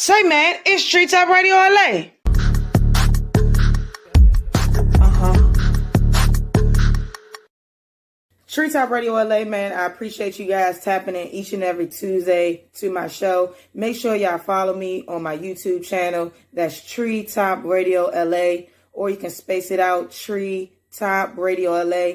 Say, man, it's Treetop Radio LA. Treetop Radio LA, man, I appreciate you guys tapping in each and every Tuesday to my show. Make sure y'all follow me on my YouTube channel. That's Treetop Radio LA, or you can space it out, Treetop Radio LA.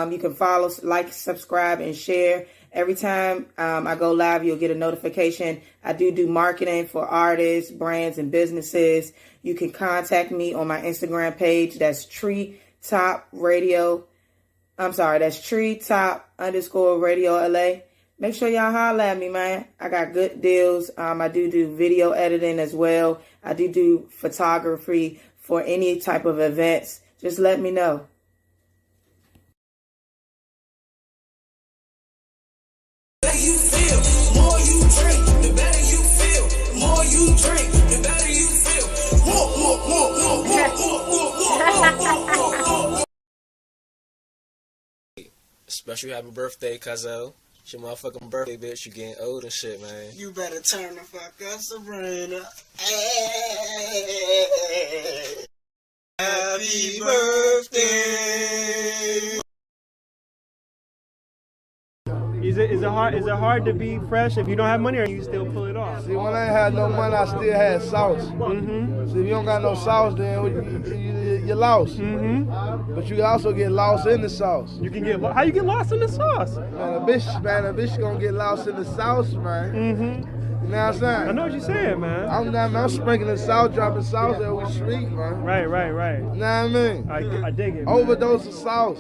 You can follow, like, subscribe, and share. Every time I go live, you'll get a notification. I do marketing for artists, brands, and businesses. You can contact me on my Instagram page. That's Treetop Radio. That's Treetop_Radio LA. Make sure y'all holler at me, man. I got good deals. I do video editing as well. I do photography for any type of events. Just let me know. The better you feel, more you drink. The better you feel, more you drink. The better you feel. More. Special happy birthday, Cuzzo. It's your motherfucking birthday, bitch. You getting old and shit, man. You better turn the fuck up, Sabrina. Happy birthday. Is it hard to be fresh if you don't have money, or you still pull it off? See, when I ain't had no money, I still had sauce. Mm-hmm. See, if you don't got no sauce, then you're lost. Mm-hmm. But you can also get lost in the sauce. You can get how you get lost in the sauce? Man, a bitch gonna get lost in the sauce, man. Mm-hmm. You know what I'm saying? I know what you're saying, man. I'm sprinkling salt, dropping sauce every street, man. Right. You know what I mean? I dig it. Overdose of sauce.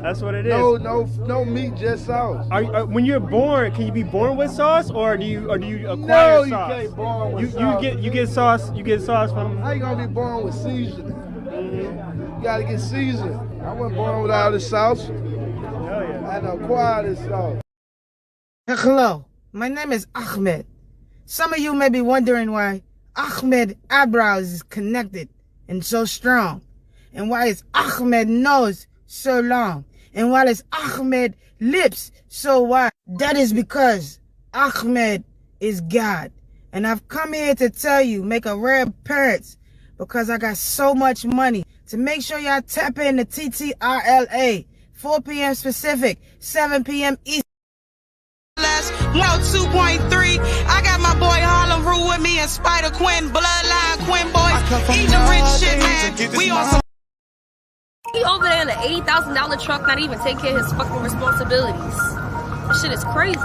That's what it is. No meat, just sauce. When you're born, can you be born with sauce, or do you acquire no, sauce? No, you can't born with sauce. You get sauce. You get sauce from. How you gonna be born with seasoning? Mm-hmm. You gotta get seasoned. I wasn't born without this sauce. Hell yeah. I had to acquire this sauce. Hello, my name is Ahmed. Some of you may be wondering why Ahmed eyebrows is connected and so strong, and why his Ahmed nose so long, and why his Ahmed lips so wide. That is because Ahmed is God. And I've come here to tell you, make a rare appearance, because I got so much money. To make sure y'all tap in to TTRLA, 4 p.m. Pacific, 7 p.m. East. 102.3. I got my boy Harlem Rue with me and Spider Quinn, Bloodline Quinn boys. Eat the rich shit, man. We on some. He over there in an $80,000 truck, not even take care of his fucking responsibilities. This shit is crazy.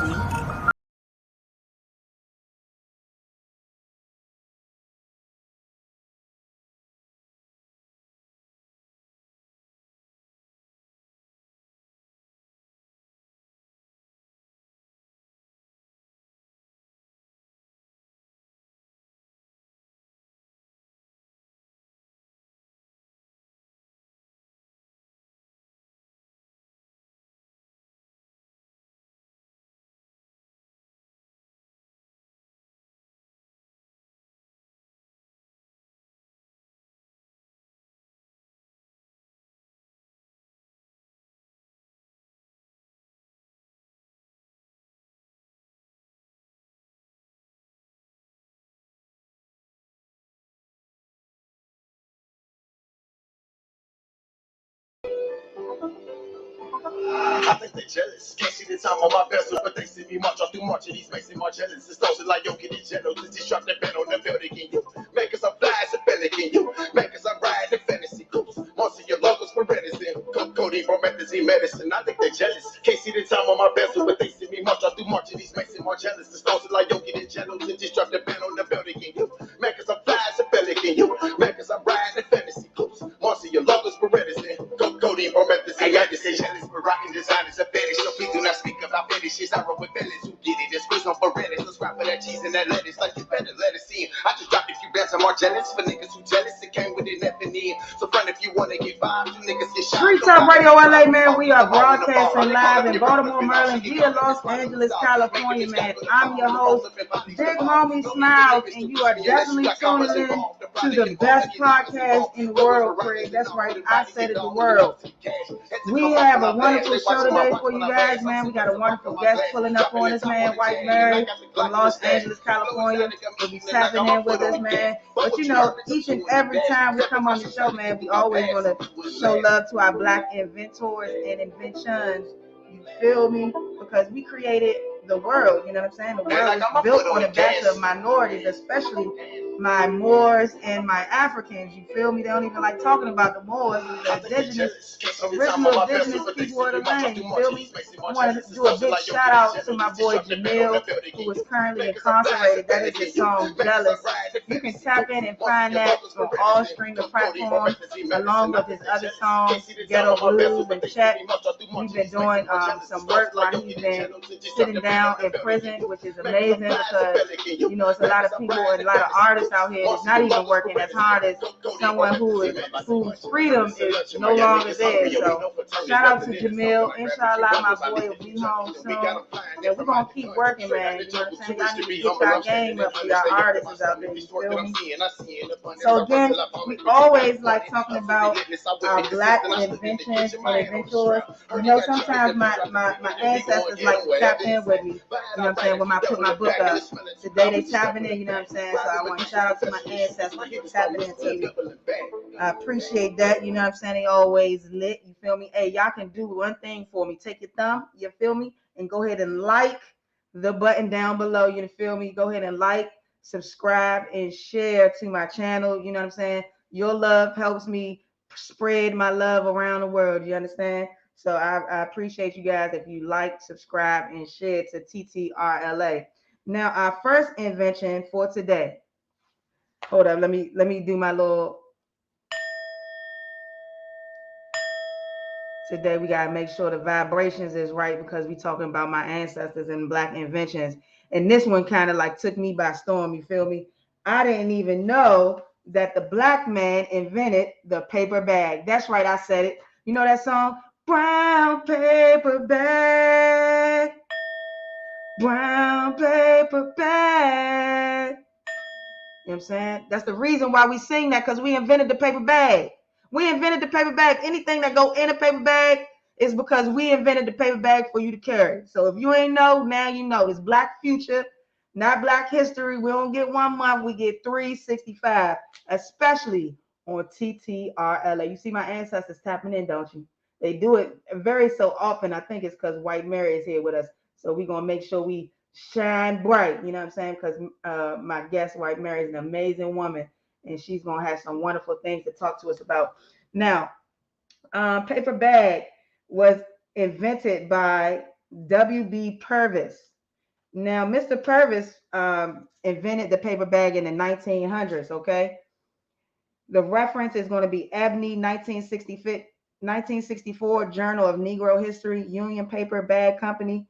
I think they jealous. Can't see the time on my vessel, but they see me march off through March, and these makes me more jealous. It's those like yo, get it jello, since he shot that pen on the building. Can you make us a fly as a belly? Can you make us a ride in fantasy groups? Most of your locals for medicine, codeine for methazine medicine. I think they jealous. Can't see the time on my vessel, but they see me march off through March, and these makes me more jealous. It's those like yo, get it jello, since he shot that pen on the building. Can you make us a fly as a belly? Can you make us a ride in fantasy groups? Most of your locals for medicine, codeine for methazine. I got to say jealous, but rocking design is a fetish. So please do not speak about fetishes. I roll with fellas who get it. There's squeeze on for reddish. Let's rap for that cheese and that lettuce. Like you better let it see. I just dropped a few bands. I'm more jealous for niggas who jealous. It came with an F and E. So friend, if you wanna get vibes, you niggas get shot. Treetop Radio LA, man. We are broadcasting live in Baltimore, Maryland, via Los Angeles, California, man. I'm your host, Big Homie Smiles, and you are definitely tuning in to the best podcast in the world, Craig. That's right. I said it, the world. We have a wonderful show today for you guys, man. We got a wonderful guest pulling up on us, man. White Mary from Los Angeles, California. Will be tapping in with us, man. But you know, each and every time we come on the show, man, we always want to show love to our black inventors and inventions. You feel me? Because we created the world, you know what I'm saying? The world is built on the backs of minorities, especially my Moors and my Africans. You feel me? They don't even like talking about the Moors, the original indigenous people of the land. You feel me? I want to do a big shout out to my boy Jamil, who is currently incarcerated. That is his song Jealous. You can tap in and find that on all streaming platforms, along with his other songs, Ghetto Blues and Check. We've been doing some work while he's been sitting down in prison, which is amazing because, you know, it's a lot of people and a lot of artists out here that's not even working as hard as someone whose freedom is no longer there. So shout out to Jamil. Inshallah, my boy will be home soon. And we're going to keep working, man. You know what I'm saying? Y'all need to get y'all game up for y'all artists out there. You feel me? So again, we always like talking about our black inventions and inventors. You know, sometimes my ancestors like to tap in with me. You know what I'm saying? When I put my book up. Today they tapping in, you know what I'm saying? So I want to shout out to my ancestors for tapping into me. I appreciate that. You know what I'm saying? They always lit. You feel me? Hey, y'all can do one thing for me. Take your thumb, you feel me? And go ahead and like the button down below. You feel me? Go ahead and like, subscribe, and share to my channel. You know what I'm saying? Your love helps me spread my love around the world. You understand? So I appreciate you guys if you like, subscribe, and share to TTRLA. Now, our first invention for today. Hold up, let me do my little. Today we gotta make sure the vibrations is right because we talking about my ancestors and black inventions. And this one kind of like took me by storm. You feel me? I didn't even know that the black man invented the paper bag. That's right, I said it. You know that song? Brown paper bag, brown paper bag. You know what I'm saying? That's the reason why we sing that, because we invented the paper bag. We invented the paper bag. Anything that go in a paper bag is because we invented the paper bag for you to carry. So if you ain't know, now you know. It's Black Future, not Black History. We don't get 1 month, we get 365, especially on TTRLA. You see my ancestors tapping in, don't you? They do it very so often. I think it's because White Mary is here with us. So we're going to make sure we shine bright, you know what I'm saying? Because my guest, White Mary, is an amazing woman, and she's going to have some wonderful things to talk to us about. Now, paper bag was invented by W.B. Purvis. Now, Mr. Purvis invented the paper bag in the 1900s, okay? The reference is going to be Ebony, 1964, Journal of Negro History, Union Paper Bag Company,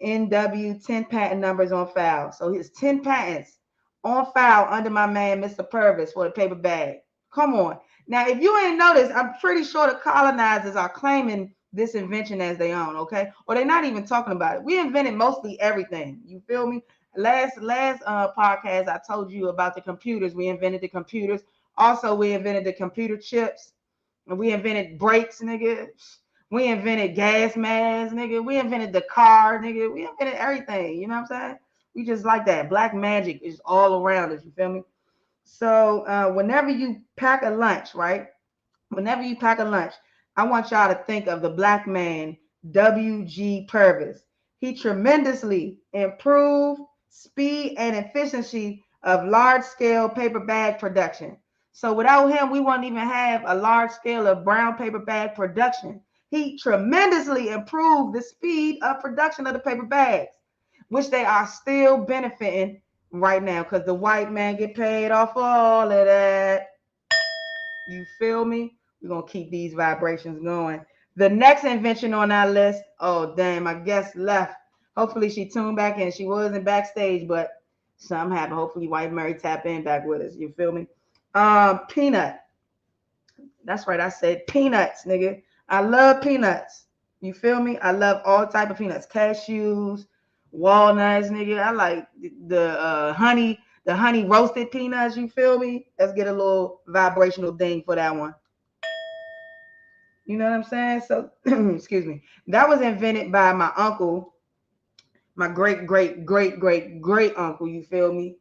NW, 10 patent numbers on file. So his 10 patents on file under my man, Mr. Purvis, for the paper bag. Come on. Now, if you ain't noticed, I'm pretty sure the colonizers are claiming this invention as their own, okay? Or they're not even talking about it. We invented mostly everything. You feel me? Last podcast, I told you about the computers. We invented the computers. Also, we invented the computer chips. And we invented brakes, nigga. We invented gas masks, nigga. We invented the car, nigga. We invented everything. You know what I'm saying? We just like that. Black magic is all around us. You feel me? So whenever you pack a lunch, right? Whenever you pack a lunch, I want y'all to think of the black man, W.G. Purvis. He tremendously improved speed and efficiency of large-scale paper bag production. So without him, we wouldn't even have a large scale of brown paper bag production. He tremendously improved the speed of production of the paper bags, which they are still benefiting right now because the white man get paid off for all of that. You feel me? We're going to keep these vibrations going. The next invention on our list, oh, damn, my guest left. Hopefully she tuned back in. She wasn't backstage, but something happened. Hopefully White Mary tap in back with us. You feel me? Peanut. That's right. I said peanuts, nigga. I love peanuts. You feel me? I love all type of peanuts. Cashews, walnuts, nigga. I like the honey the honey roasted peanuts, you feel me? Let's get a little vibrational ding for that one. You know what I'm saying? So, excuse me. That was invented by my uncle, my great uncle, you feel me?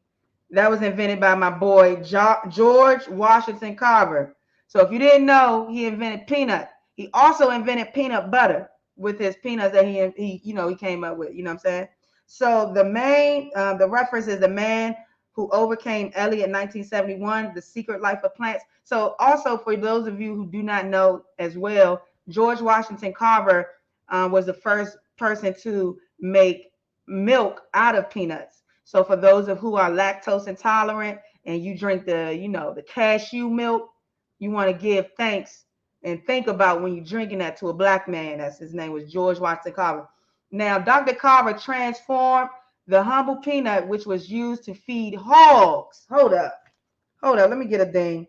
That was invented by my boy, George Washington Carver. So if you didn't know, he invented peanut. He also invented peanut butter with his peanuts that he came up with, you know what I'm saying? So the reference is the man who overcame Elliot in 1971, The Secret Life of Plants. So also for those of you who do not know as well, George Washington Carver was the first person to make milk out of peanuts. So for those of who are lactose intolerant and you drink the cashew milk, you want to give thanks and think about when you're drinking that to a black man. That's his name was George Washington Carver. Now, Dr. Carver transformed the humble peanut, which was used to feed hogs. Hold up. Let me get a ding.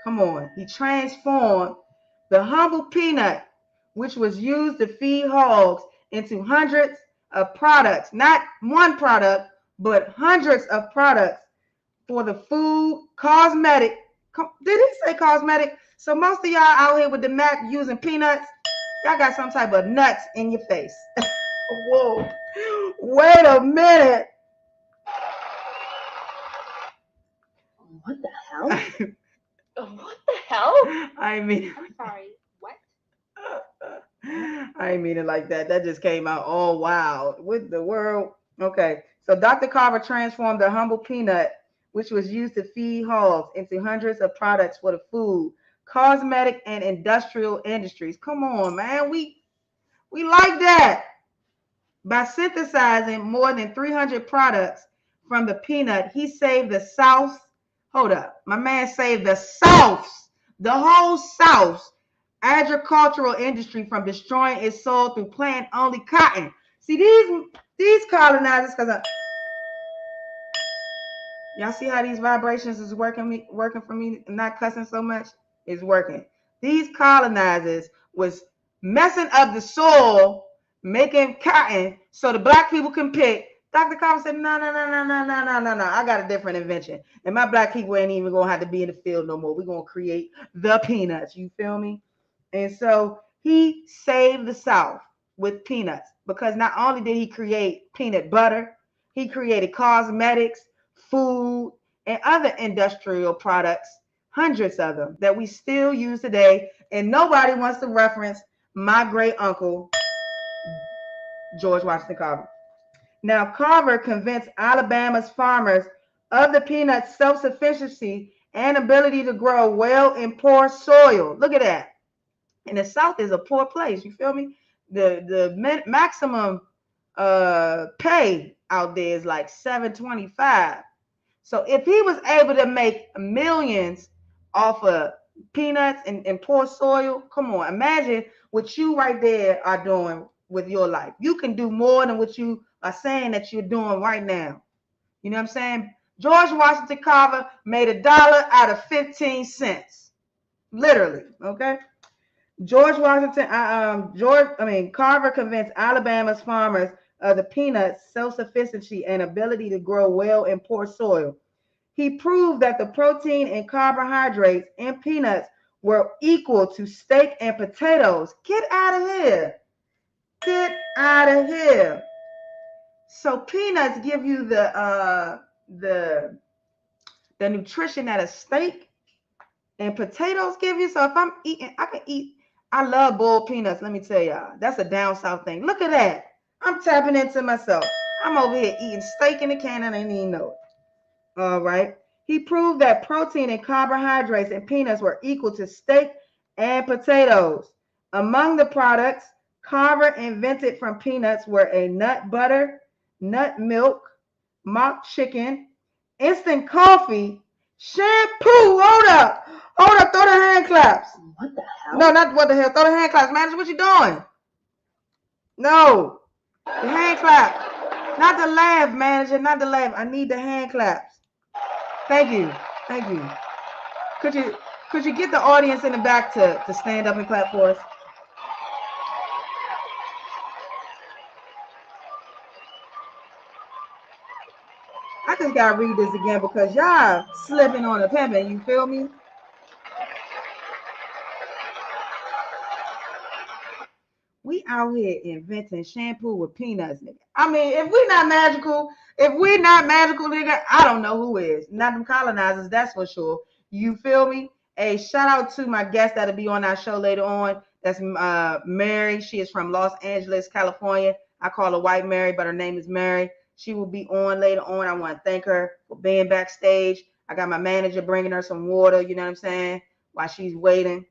Come on. He transformed the humble peanut, which was used to feed hogs, into hundreds of products. Not one product, but hundreds of products for the food, cosmetic. Did he say cosmetic? So most of y'all out here with the Mac using peanuts, y'all got some type of nuts in your face. Whoa. Wait a minute. What the hell? What the hell? I'm sorry. What? I ain't mean it like that. That just came out all wild. What the world? Okay. So Dr. Carver transformed the humble peanut, which was used to feed hogs, into hundreds of products for the food, cosmetic, and industrial industries. Come on, man. We like that. By synthesizing more than 300 products from the peanut, he saved the South. Hold up. My man saved the South, the whole South agricultural industry from destroying its soil through plant only cotton. See, these colonizers, because y'all see how these vibrations is working for me, not cussing so much? It's working. These colonizers was messing up the soil, making cotton so the black people can pick. Dr. Carver said, no. I got a different invention. And my black people ain't even going to have to be in the field no more. We're going to create the peanuts. You feel me? And so he saved the South with peanuts, because not only did he create peanut butter, he created cosmetics, food, and other industrial products, hundreds of them that we still use today. And nobody wants to reference my great uncle, George Washington Carver. Now, Carver convinced Alabama's farmers of the peanut's self-sufficiency and ability to grow well in poor soil. Look at that. And the South is a poor place. You feel me? The maximum pay out there is like $7.25. So if he was able to make millions off of peanuts and poor soil, come on, imagine what you right there are doing with your life. You can do more than what you are saying that you're doing right now. You know what I'm saying? George Washington Carver made $1 out of 15 cents. Literally, okay? Carver convinced Alabama's farmers of the peanut's self-sufficiency and ability to grow well in poor soil. He proved that the protein and carbohydrates in peanuts were equal to steak and potatoes. Get out of here. So peanuts give you the nutrition that a steak and potatoes give you. So if I'm eating, I love boiled peanuts. Let me tell y'all, that's a down south thing. Look at that. I'm tapping into myself. I'm over here eating steak in the can and I didn't even know it. All right. He proved that protein and carbohydrates in peanuts were equal to steak and potatoes. Among the products Carver invented from peanuts were a nut butter, nut milk, mock chicken, instant coffee, shampoo. Hold up. Throw the hand claps. What the hell? No, not what the hell. Throw the hand claps. Manager, what you doing? No. The hand clap. Not the laugh, manager. Not the laugh. I need the hand claps. Thank you. Could you get the audience in the back to stand up and clap for us? I just gotta read this again because y'all slipping on the pimping. You feel me? We out here inventing shampoo with peanuts, nigga. I mean, if we're not magical, nigga, I don't know who is. Not them colonizers, that's for sure. You feel me? A shout out to my guest that'll be on our show later on. That's Mary. She is from Los Angeles, California. I call her White Mary, but her name is Mary. She will be on later on. I want to thank her for being backstage. I got my manager bringing her some water, you know what I'm saying, while she's waiting.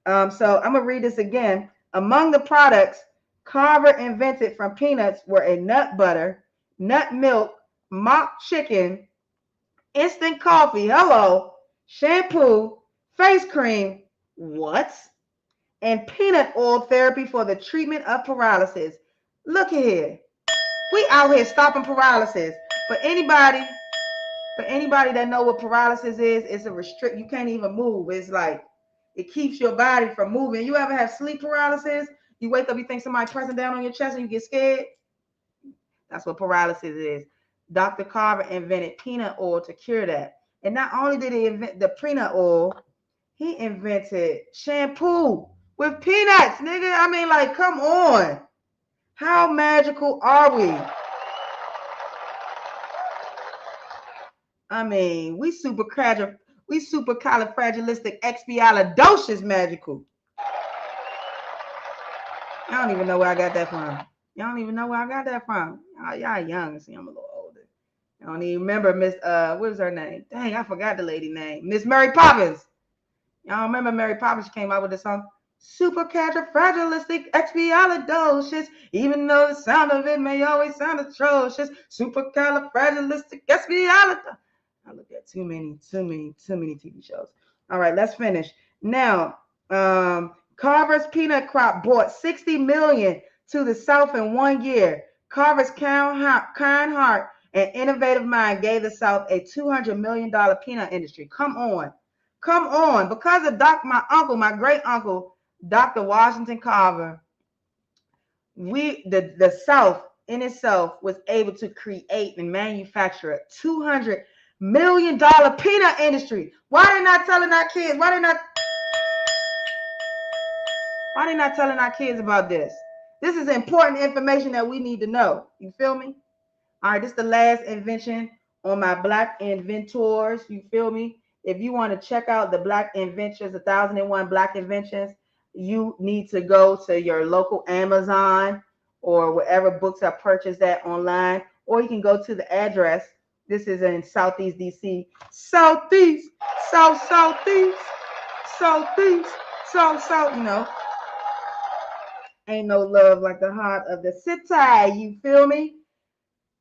So I'm going to read this again. Among the products Carver invented from peanuts were a nut butter, nut milk, mock chicken, instant coffee, hello, shampoo, face cream, what? And peanut oil therapy for the treatment of paralysis. Look here. We out here stopping paralysis. For anybody that know what paralysis is, it's a restrict. You can't even move. It's like it keeps your body from moving. You ever have sleep paralysis? You wake up, you think somebody pressing down on your chest and you get scared? That's what paralysis is. Dr. Carver invented peanut oil to cure that. And not only did he invent the peanut oil, he invented shampoo with peanuts, nigga. I mean, like, come on. How magical are we? I mean, we supercalifragilisticexpialidocious magical. I don't even know where I got that from. Y'all don't even know where I got that from. Y'all young. See, I'm a little older. I don't even remember Miss, what was her name? Dang, I forgot the lady name. Miss Mary Poppins. Y'all remember Mary Poppins? She came out with the song, supercalifragilisticexpialidocious, even though the sound of it may always sound atrocious. Supercalifragilisticexpialidocious. I look at too many TV shows. All right, let's finish. Now, Carver's peanut crop brought $60 million to the South in 1 year. Carver's kind heart and innovative mind gave the South a $200 million peanut industry. Come on. Because of my great uncle, Dr. Washington Carver, the South in itself was able to create and manufacture a $200 million peanut industry. Why they not telling our kids? Why they not telling our kids about this? This is important information that we need to know. You feel me? All right, this is the last invention on my Black Inventors. You feel me? If you want to check out the Black Inventors, 1001 Black Inventions, you need to go to your local Amazon or wherever books are purchased at online, or you can go to the address. This is in Southeast DC. South, you know. Ain't no love like the heart of the city, you feel me?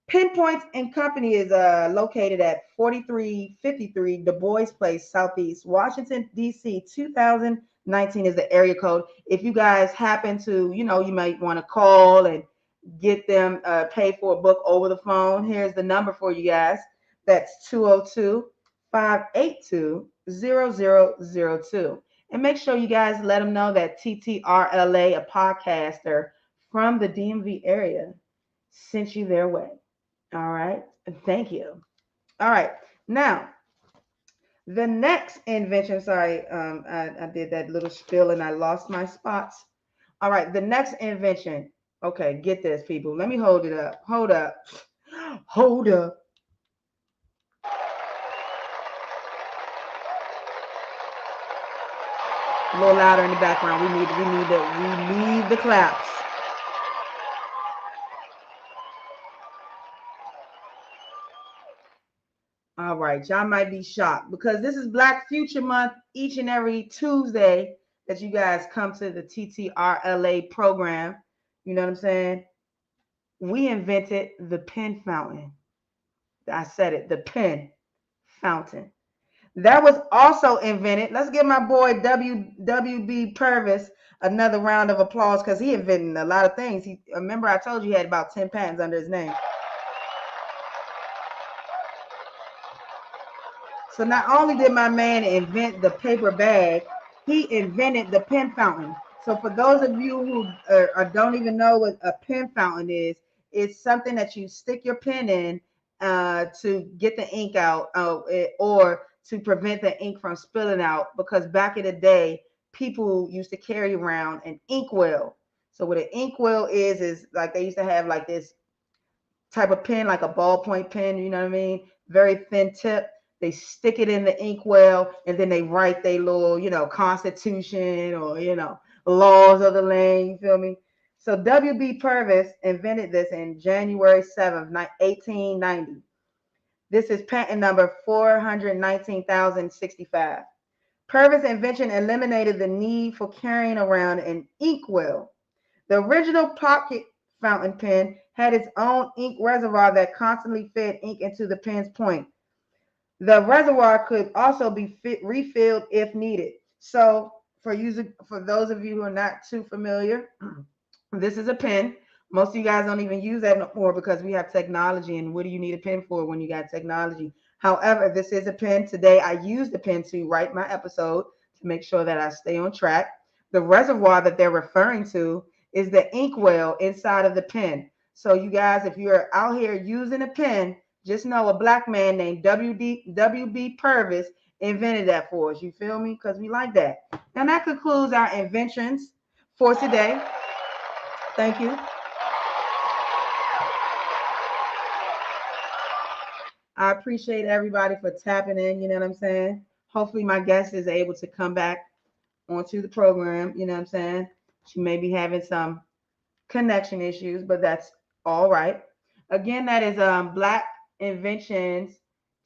Pinpoints and Company is located at 4353 Du Bois Place, Southeast Washington, D.C. 2019 is the area code. If you guys happen to, you might want to call and get them paid for a book over the phone. Here's the number for you guys. That's 202-582-0002. And make sure you guys let them know that TTRLA, a podcaster from the DMV area, sent you their way. All right. Thank you. All right. Now, the next invention, sorry, I did that little spill and I lost my spots. All right. The next invention. Okay. Get this, people. Let me hold it up. Hold up. A little louder in the background. We need the claps. All right, y'all might be shocked because this is Black Future Month each and every Tuesday that you guys come to the TTRLA program. You know what I'm saying? We invented the pen fountain. I said it, the pen fountain. That was also invented. Let's give my boy WB Purvis another round of applause because he invented a lot of things. Remember I told you he had about 10 patents under his name. So not only did my man invent the paper bag, he invented the pen fountain. So for those of you who don't even know what a pen fountain is, it's something that you stick your pen in to get the ink out, or to prevent the ink from spilling out, because back in the day, people used to carry around an inkwell. So what an inkwell is like they used to have like this type of pen, like a ballpoint pen, you know what I mean? Very thin tip. They stick it in the inkwell and then they write their little, constitution or, laws of the land, you feel me? So W.B. Purvis invented this in January 7th, 1890. This is patent number 419,065. Purvis' invention eliminated the need for carrying around an inkwell. The original pocket fountain pen had its own ink reservoir that constantly fed ink into the pen's point. The reservoir could also be refilled if needed. So for those of you who are not too familiar, this is a pen. Most of you guys don't even use that no more because we have technology. And what do you need a pen for when you got technology? However, this is a pen. Today, I use the pen to write my episode to make sure that I stay on track. The reservoir that they're referring to is the inkwell inside of the pen. So you guys, if you're out here using a pen, just know a black man named W.B. Purvis invented that for us. You feel me? Because we like that. And that concludes our inventions for today. Thank you. I appreciate everybody for tapping in, you know what I'm saying? Hopefully my guest is able to come back onto the program, you know what I'm saying? She may be having some connection issues, but that's all right. Again, that is Black Inventions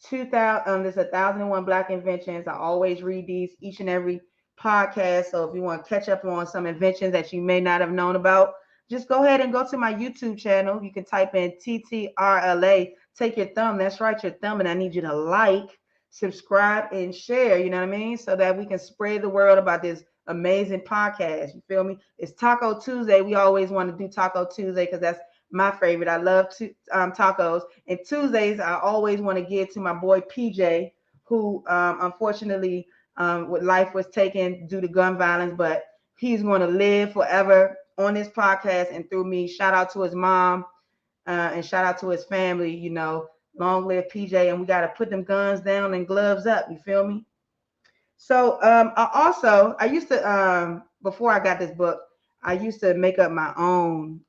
2000. There's 1,001 Black Inventions. I always read these each and every podcast. So if you want to catch up on some inventions that you may not have known about, just go ahead and go to my YouTube channel. You can type in TTRLA. Take your thumb. That's right, your thumb. And I need you to like, subscribe, and share. You know what I mean? So that we can spread the word about this amazing podcast. You feel me? It's Taco Tuesday. We always want to do Taco Tuesday because that's my favorite. I love tacos. And Tuesdays, I always want to give to my boy PJ, who unfortunately with life was taken due to gun violence, but he's going to live forever on this podcast and through me. Shout out to his mom and shout out to his family. Long live PJ. And we got to put them guns down and gloves up. You feel me? So I used to, before I got this book, I used to make up my own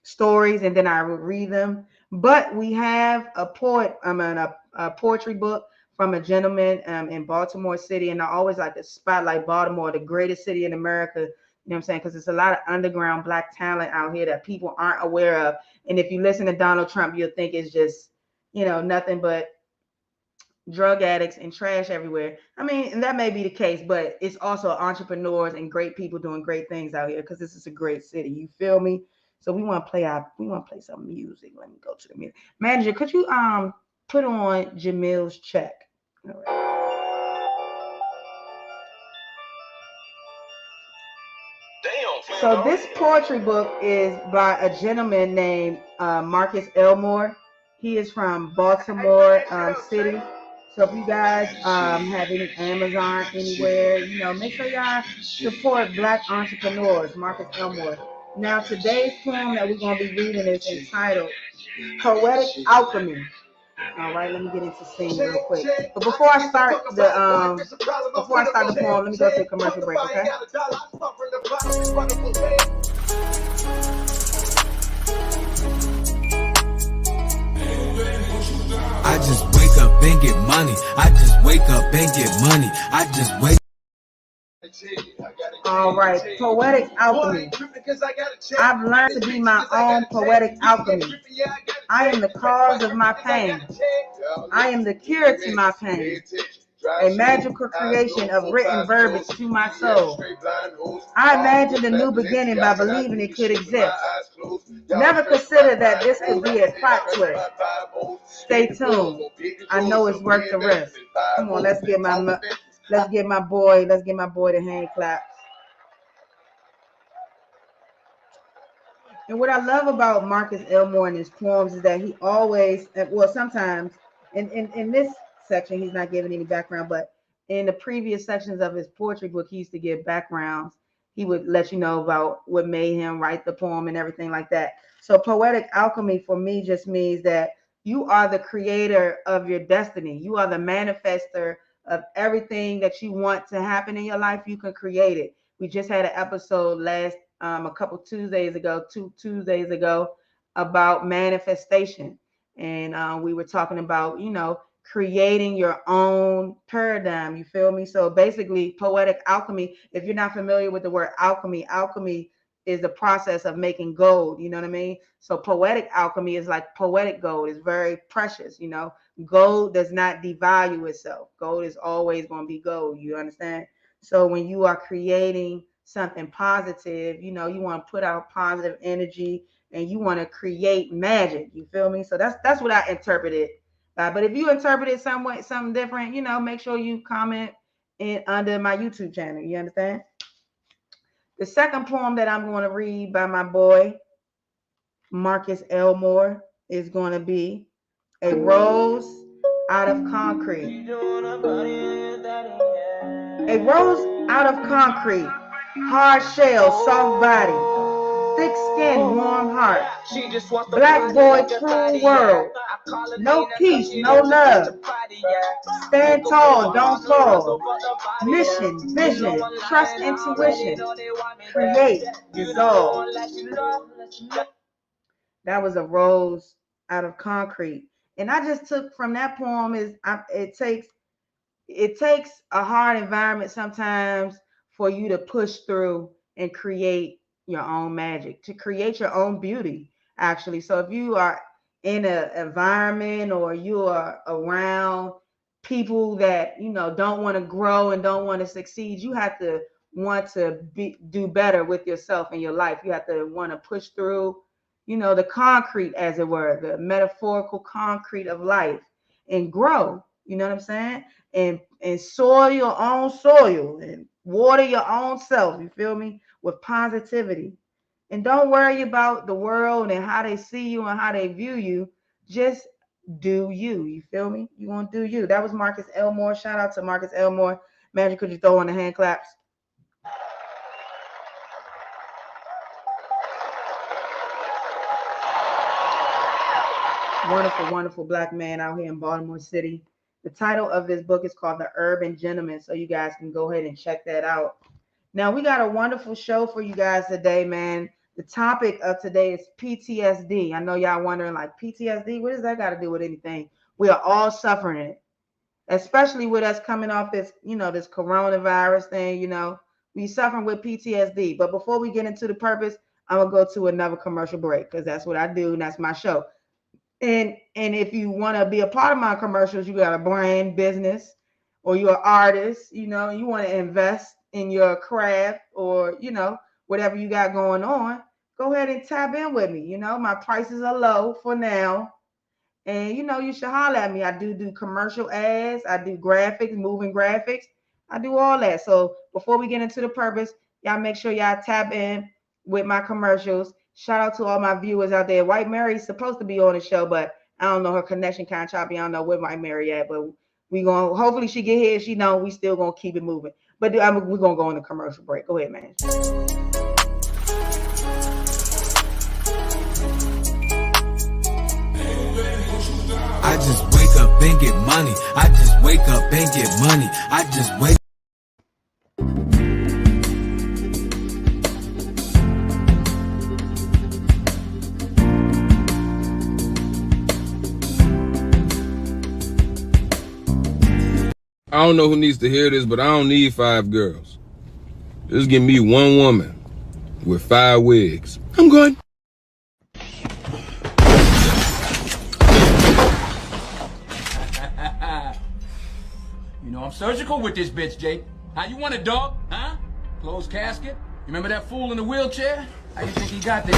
stories and then I would read them. But we have a poetry book from a gentleman in Baltimore City. And I always like to spotlight Baltimore, the greatest city in America. You know what I'm saying? Because there's a lot of underground Black talent out here that people aren't aware of. And if you listen to Donald Trump, you'll think it's just, nothing but drug addicts and trash everywhere. I mean, and that may be the case, but it's also entrepreneurs and great people doing great things out here because this is a great city. You feel me? So we want to play some music. Let me go to the music. Manager, could you put on Jamil's check? All right. So this poetry book is by a gentleman named Marcus Elmore. He is from Baltimore City. So if you guys have any Amazon anywhere, make sure y'all support Black entrepreneurs, Marcus Elmore. Now today's poem that we're going to be reading is entitled Poetic Alchemy. All right, let me get into singing real quick. But before I start the poem, let me go to a commercial break, okay? I just wake up and get money. I just wake up and get money. I just wake. All right, poetic alchemy. I've learned to be my own poetic alchemy. I am the cause of my pain. I am the cure to my pain. A magical creation of written verbiage to my soul. I imagined a new beginning by believing it could exist. Never considered that this could be a plot twist. Stay tuned. I know it's worth the risk. Come on, let's get my boy the hand claps. And what I love about Marcus Elmore and his poems is that he always, sometimes in this section he's not giving any background, but in the previous sections of his poetry book he used to give backgrounds. He would let you know about what made him write the poem and everything like that. So poetic alchemy for me just means that you are the creator of your destiny. You are the manifester of everything that you want to happen in your life. You can create it. We just had an episode a couple Tuesdays ago, 2 Tuesdays ago, about manifestation, and we were talking about, creating your own paradigm. You feel me? So basically, poetic alchemy. If you're not familiar with the word alchemy, alchemy is the process of making gold. You know what I mean? So poetic alchemy is like poetic gold. It's very precious. Gold does not devalue itself. Gold is always going to be gold. You understand? So when you are creating something positive, you want to put out positive energy and you want to create magic. You feel me? So that's what I interpreted. But if you interpret it something different, make sure you comment under my YouTube channel. You understand? The second poem that I'm going to read by my boy Marcus Elmore is going to be A Rose Out of Concrete. A rose out of concrete, hard shell, soft body, thick skin, warm heart, black boy, cruel world, no peace, no love, stand tall, don't fall, mission, vision, trust, intuition, create, dissolve. That was a rose out of concrete. And I just took from that poem it takes a hard environment sometimes for you to push through and create your own magic, to create your own beauty, actually. So if you are in an environment or you are around people that, don't want to grow and don't want to succeed, you have to want to do better with yourself in your life. You have to want to push through, the concrete, as it were, the metaphorical concrete of life, and grow. You know what I'm saying? And soil your own soil and water your own self, you feel me, with positivity. And don't worry about the world and how they see you and how they view you. Just do you feel me? You want to do you. That was Marcus Elmore. Shout out to Marcus Elmore. Magic, could you throw on the hand claps? Wonderful, wonderful black man out here in Baltimore City. The title of this book is called The Urban Gentleman, so you guys can go ahead and check that out. Now, we got a wonderful show for you guys today, man. The topic of today is PTSD. I know y'all wondering, like, PTSD, what does that got to do with anything? We are all suffering it, especially with us coming off this, this coronavirus thing, we suffering with PTSD. But before we get into the purpose, I'm going to go to another commercial break because that's what I do and that's my show. And if you want to be a part of my commercials, you got a brand business or you're an artist, you want to invest in your craft or, whatever you got going on, go ahead and tap in with me. My prices are low for now. And, you should holler at me. I do commercial ads. I do graphics, moving graphics. I do all that. So before we get into the purpose, y'all make sure y'all tap in with my commercials. Shout out to all my viewers out there. White Mary's supposed to be on the show, but I don't know, her connection kind of choppy. I don't know where White Mary at, but hopefully she get here. If she don't, we still gonna keep it moving. But we're gonna go on a commercial break. Go ahead, man. I just wake up and get money. I just wake up and get money. I just wake. I don't know who needs to hear this, but I don't need 5 girls. Just give me one woman with 5 wigs. I'm good. I'm surgical with this bitch, Jake. How you want it, dog? Huh? Closed casket? You remember that fool in the wheelchair? How you think he got there?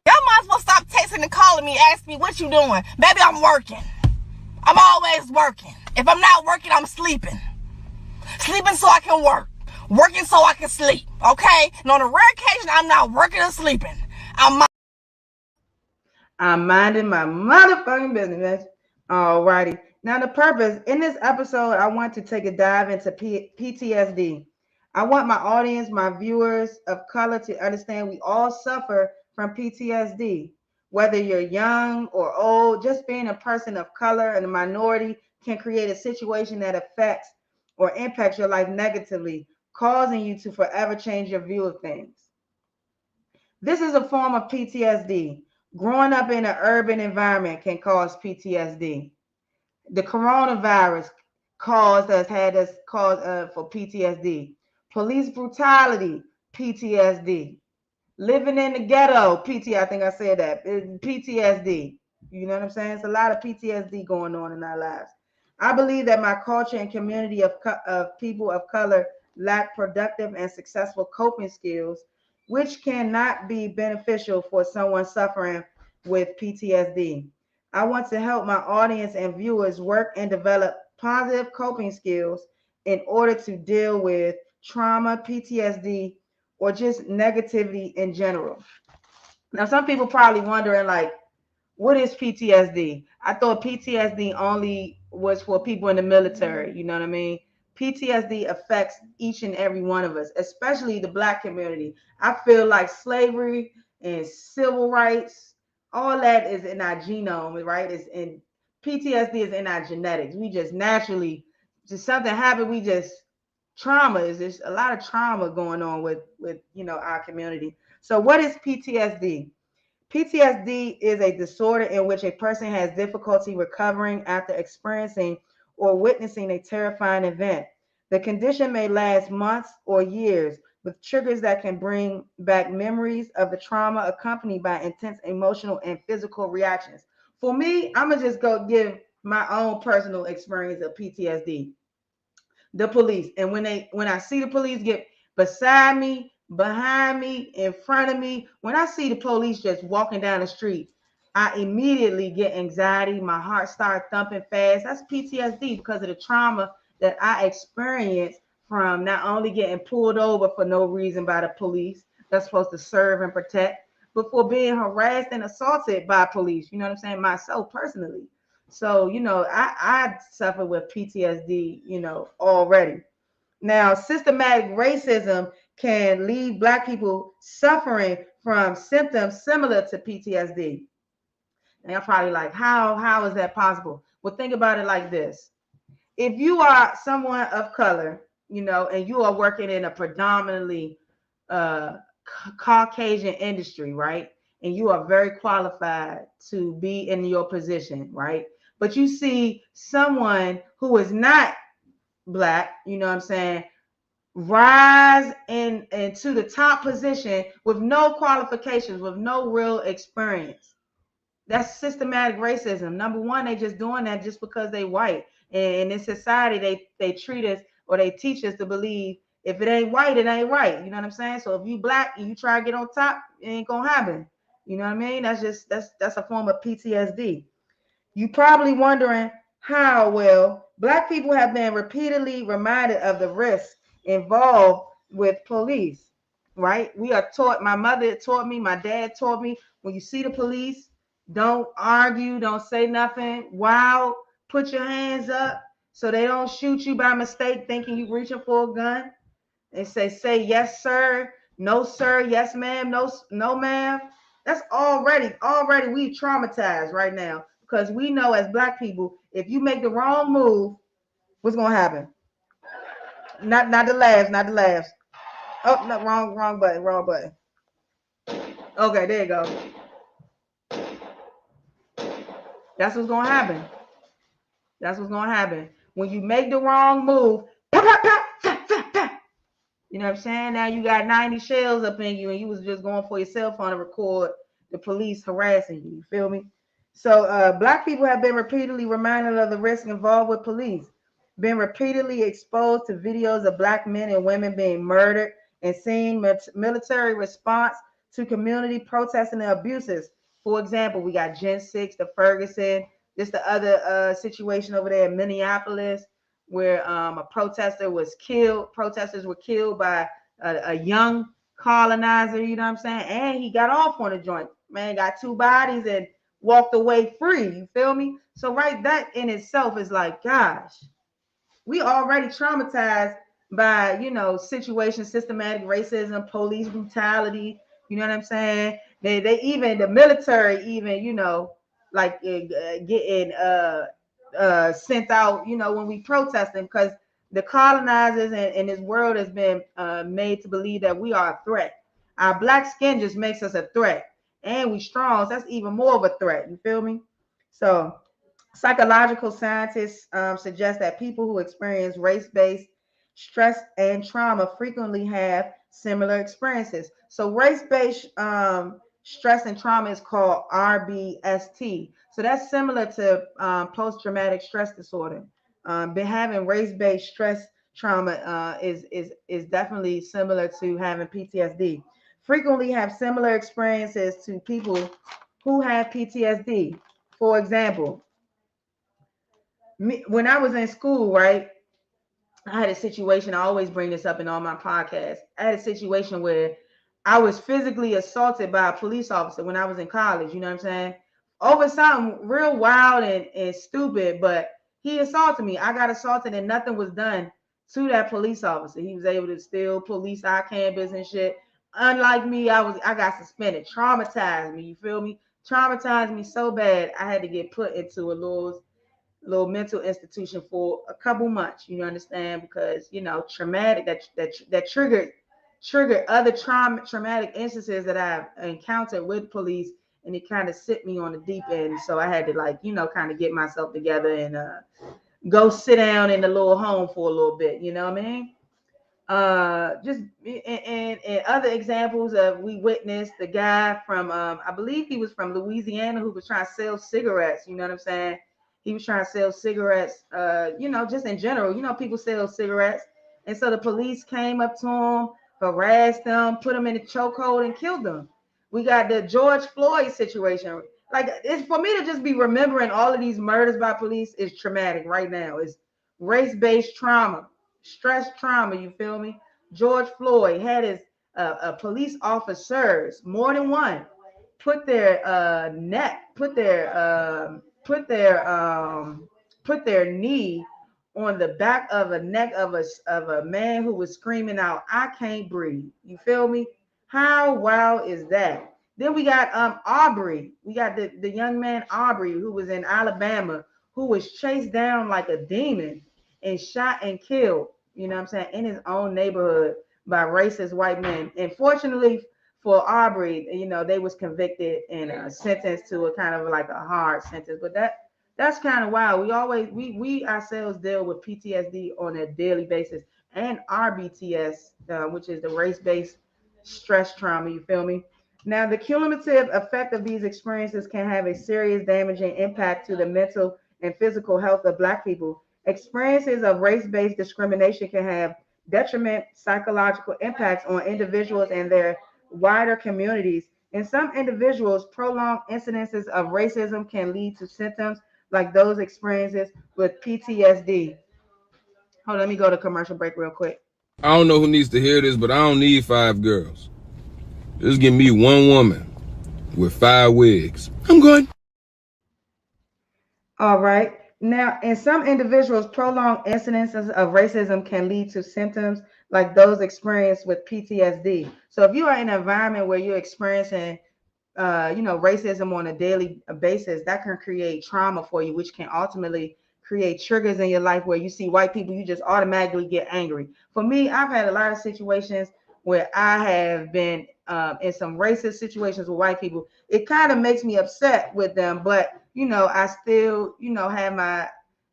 Y'all might as well stop texting and calling me, asking me what you doing. Baby, I'm working. I'm always working. If I'm not working, I'm sleeping. Sleeping so I can work. Working so I can sleep. Okay? And on a rare occasion, I'm not working or sleeping. I'm minding my motherfucking business, man. Alrighty. Now, the purpose in this episode, I want to take a dive into PTSD. I want my audience, my viewers of color, to understand we all suffer from PTSD. Whether you're young or old, just being a person of color and a minority can create a situation that affects or impacts your life negatively, causing you to forever change your view of things. This is a form of PTSD. Growing up in an urban environment can cause PTSD. The coronavirus had us cause for PTSD. Police brutality, PTSD. Living in the ghetto, I think I said that. PTSD. You know what I'm saying? It's a lot of PTSD going on in our lives. I believe that my culture and community of people of color lack productive and successful coping skills, which cannot be beneficial for someone suffering with PTSD. I want to help my audience and viewers work and develop positive coping skills in order to deal with trauma, PTSD, or just negativity in general. Now, some people probably wondering, like, what is PTSD? I thought PTSD only was for people in the military. You know what I mean? PTSD affects each and every one of us, especially the Black community. I feel like slavery and civil rights, all that is in our genome, right? It's in PTSD is in our genetics. We just naturally, just something happened. We just trauma is there's a lot of trauma going on with our community. So what is PTSD? PTSD is a disorder in which a person has difficulty recovering after experiencing or witnessing a terrifying event. The condition may last months or years, with triggers that can bring back memories of the trauma accompanied by intense emotional and physical reactions. For me, I'm gonna just go give my own personal experience of PTSD. The police, and when I see the police get beside me, behind me, in front of me, when I see the police just walking down the street, I immediately get anxiety. My heart starts thumping fast. That's PTSD because of the trauma that I experienced from not only getting pulled over for no reason by the police that's supposed to serve and protect, but for being harassed and assaulted by police. You know what I'm saying? Myself personally. So, I suffer with PTSD, already. Now, systematic racism can leave Black people suffering from symptoms similar to PTSD. And you're probably like, how is that possible? Well, think about it like this. If you are someone of color, and you are working in a predominantly Caucasian industry, right? And you are very qualified to be in your position, right? But you see someone who is not Black, you know what I'm saying, rise into the top position with no qualifications, with no real experience. That's systematic racism. Number one, they just doing that just because they white. And in society, they treat us or they teach us to believe if it ain't white, it ain't right. You know what I'm saying? So if you Black and you try to get on top, it ain't gonna happen. You know what I mean? That's a form of PTSD. You probably wondering how. Well, Black people have been repeatedly reminded of the risks involved with police, right? We are taught, my mother taught me, my dad taught me, when you see the police, don't argue, don't say nothing. Wow, put your hands up so they don't shoot you by mistake thinking you reaching for a gun. They say yes, sir, no, sir, yes, ma'am, no, ma'am. That's already we traumatized right now because we know as Black people, if you make the wrong move, what's gonna happen? Not the laughs. Oh, no, wrong button. Okay, there you go. That's what's gonna happen. When you make the wrong move, you know what I'm saying? Now you got 90 shells up in you and you was just going for your cell phone to record the police harassing you. You feel me? So Black people have been repeatedly reminded of the risk involved with police, been repeatedly exposed to videos of Black men and women being murdered and seeing military response to community protests and abuses. For example, we got Gen 6, the Ferguson, this the other situation over there in Minneapolis, where a protester was killed. Protesters were killed by a young colonizer, you know what I'm saying? And he got off on a joint. Man, got 2 bodies and walked away free. You feel me? So right, that in itself is like, gosh, we already traumatized by, situations, systematic racism, police brutality, you know what I'm saying? They even the military even like getting sent out when we protesting because the colonizers and this world has been made to believe that we are a threat. Our black skin just makes us a threat, and we strong. So that's even more of a threat. You feel me? So psychological scientists suggest that people who experience race-based stress and trauma frequently have similar experiences. So race-based stress and trauma is called RBST. So that's similar to post-traumatic stress disorder. But having race-based stress trauma is definitely similar to having PTSD. Frequently have similar experiences to people who have PTSD. For example, when I was in school, right? I had a situation. I always bring this up in all my podcasts. I had a situation where I was physically assaulted by a police officer when I was in college. You know what I'm saying? Over something real wild and stupid, but he assaulted me. I got assaulted and nothing was done to that police officer. He was able to steal police eye cameras and shit. Unlike me, I got suspended. Traumatized me. You feel me? Traumatized me so bad I had to get put into a little mental institution for a couple months. You understand? Because traumatic that triggered other traumatic instances that I've encountered with police, and it kind of set me on the deep end. So I had to kind of get myself together and go sit down in the little home for a little bit. You know what I mean? Just and other examples of we witnessed the guy from I believe he was from Louisiana who was trying to sell cigarettes. You know what I'm saying? He was trying to sell cigarettes, just in general. People sell cigarettes. And so the police came up to him, harassed him, put him in a chokehold, and killed him. We got the George Floyd situation. Like, it's for me to just be remembering all of these murders by police is traumatic right now. It's race-based trauma, stress trauma, you feel me? George Floyd had his police officers, more than one, put their knee on the back of a neck of a man who was screaming out, "I can't breathe." You feel me? How wild is that? Then we got Aubrey. We got the young man Aubrey who was in Alabama who was chased down like a demon and shot and killed, you know what I'm saying, in his own neighborhood by racist white men. And fortunately for Aubrey, they was convicted and sentenced to a kind of like a hard sentence. But that's kind of wild. We ourselves deal with PTSD on a daily basis, and RBTS, which is the race-based stress trauma. You feel me? Now, the cumulative effect of these experiences can have a serious damaging impact to the mental and physical health of Black people. Experiences of race-based discrimination can have detriment psychological impacts on individuals and their wider communities. In some individuals, prolonged incidences of racism can lead to symptoms like those experiences with PTSD. Hold on, let me go to commercial break real quick. I don't know who needs to hear this, but I don't need 5 girls. Just give me one woman with 5 wigs. I'm good. All right. Now, in some individuals, prolonged incidences of racism can lead to symptoms like those experienced with PTSD. So if you are in an environment where you're experiencing racism on a daily basis, that can create trauma for you, which can ultimately create triggers in your life where you see white people, you just automatically get angry. For me, I've had a lot of situations where I have been in some racist situations with white people. It kind of makes me upset with them, but I still, I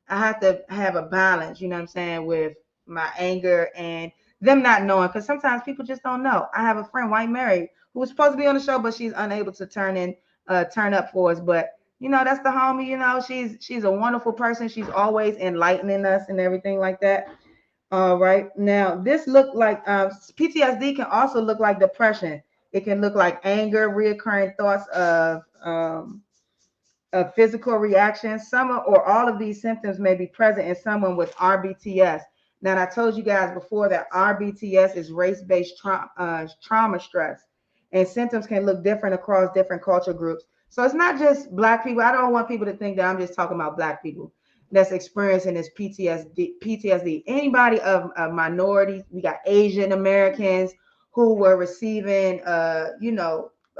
have to have a balance, you know what I'm saying, with my anger and them not knowing, because sometimes people just don't know. I have a friend, White Mary, who was supposed to be on the show, but she's unable to turn up for us. But that's the homie. She's a wonderful person. She's always enlightening us and everything like that. All right. Now, this look like PTSD can also look like depression. It can look like anger, reoccurring thoughts of physical reactions. Some or all of these symptoms may be present in someone with RBTS. Now, I told you guys before that RBTS is race-based trauma stress, and symptoms can look different across different culture groups. So it's not just Black people. I don't want people to think that I'm just talking about Black people that's experiencing this PTSD. Anybody of minorities, we got Asian Americans who were receiving,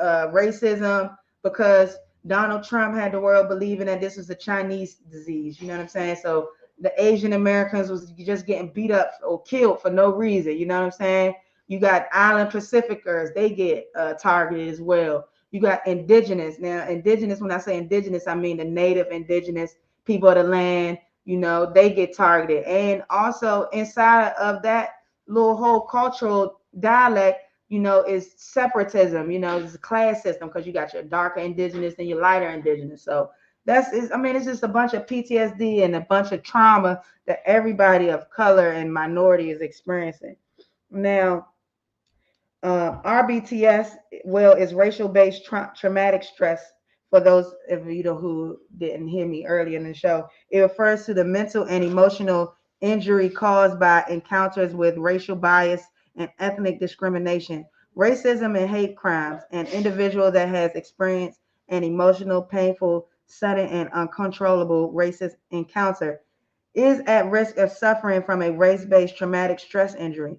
racism because Donald Trump had the world believing that this was a Chinese disease. You know what I'm saying? So the Asian Americans was just getting beat up or killed for no reason. You know what I'm saying? You got island Pacificers, they get targeted as well. You got indigenous. Now, indigenous, when I say indigenous, I mean the native indigenous people of the land, you know, they get targeted. And also inside of that little whole cultural dialect, you know, is separatism, you know, it's a class system because you got your darker indigenous and your lighter indigenous. So I mean, it's just a bunch of PTSD and a bunch of trauma that everybody of color and minority is experiencing. Now, RBTS, well, is racial-based traumatic stress. For those of you who didn't hear me earlier in the show, it refers to the mental and emotional injury caused by encounters with racial bias and ethnic discrimination, racism and hate crimes. An individual that has experienced an emotional, painful, sudden, and uncontrollable racist encounter is at risk of suffering from a race-based traumatic stress injury.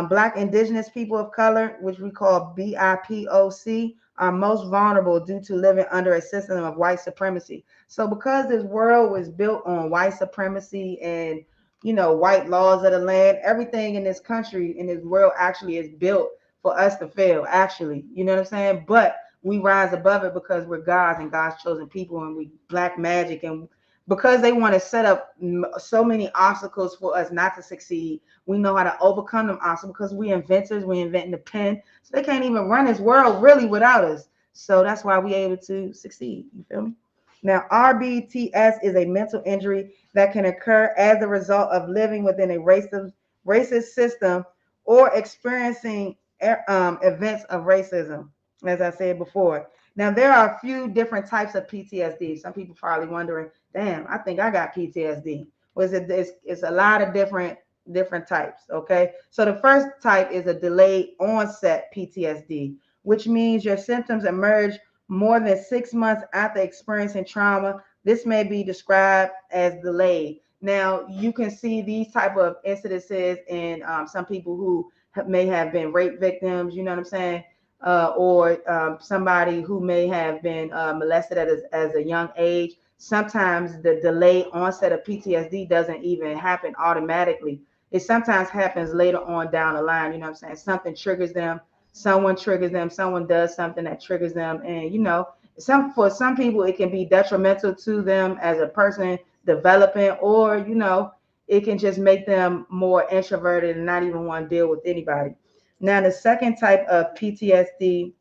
Black indigenous people of color, which we call BIPOC, are most vulnerable due to living under a system of white supremacy. So because this world was built on white supremacy and, you know, white laws of the land, everything in this country, in this world actually is built for us to fail, actually. You know what I'm saying? But we rise above it because we're God's and God's chosen people, and we black magic, and because they want to set up so many obstacles for us not to succeed, we know how to overcome them obstacles because we inventors, we inventing the pen. So they can't even run this world really without us. So that's why we're able to succeed. You feel me? Now, RBTS is a mental injury that can occur as a result of living within a racist system or experiencing events of racism, as I said before. Now, there are a few different types of PTSD. Some people probably wondering, damn, I think I got PTSD. It's a lot of different types, okay? So the first type is a delayed onset PTSD, which means your symptoms emerge more than 6 months after experiencing trauma. This may be described as delayed. Now, you can see these type of incidences in some people who may have been rape victims, you know what I'm saying? Or somebody who may have been molested as a young age. Sometimes the delayed onset of PTSD doesn't even happen automatically. It sometimes happens later on down the line. You know what I'm saying? Something triggers them. Someone triggers them. Someone does something that triggers them. And, you know, for some people, it can be detrimental to them as a person developing, or, you know, it can just make them more introverted and not even want to deal with anybody. Now, the second type of PTSD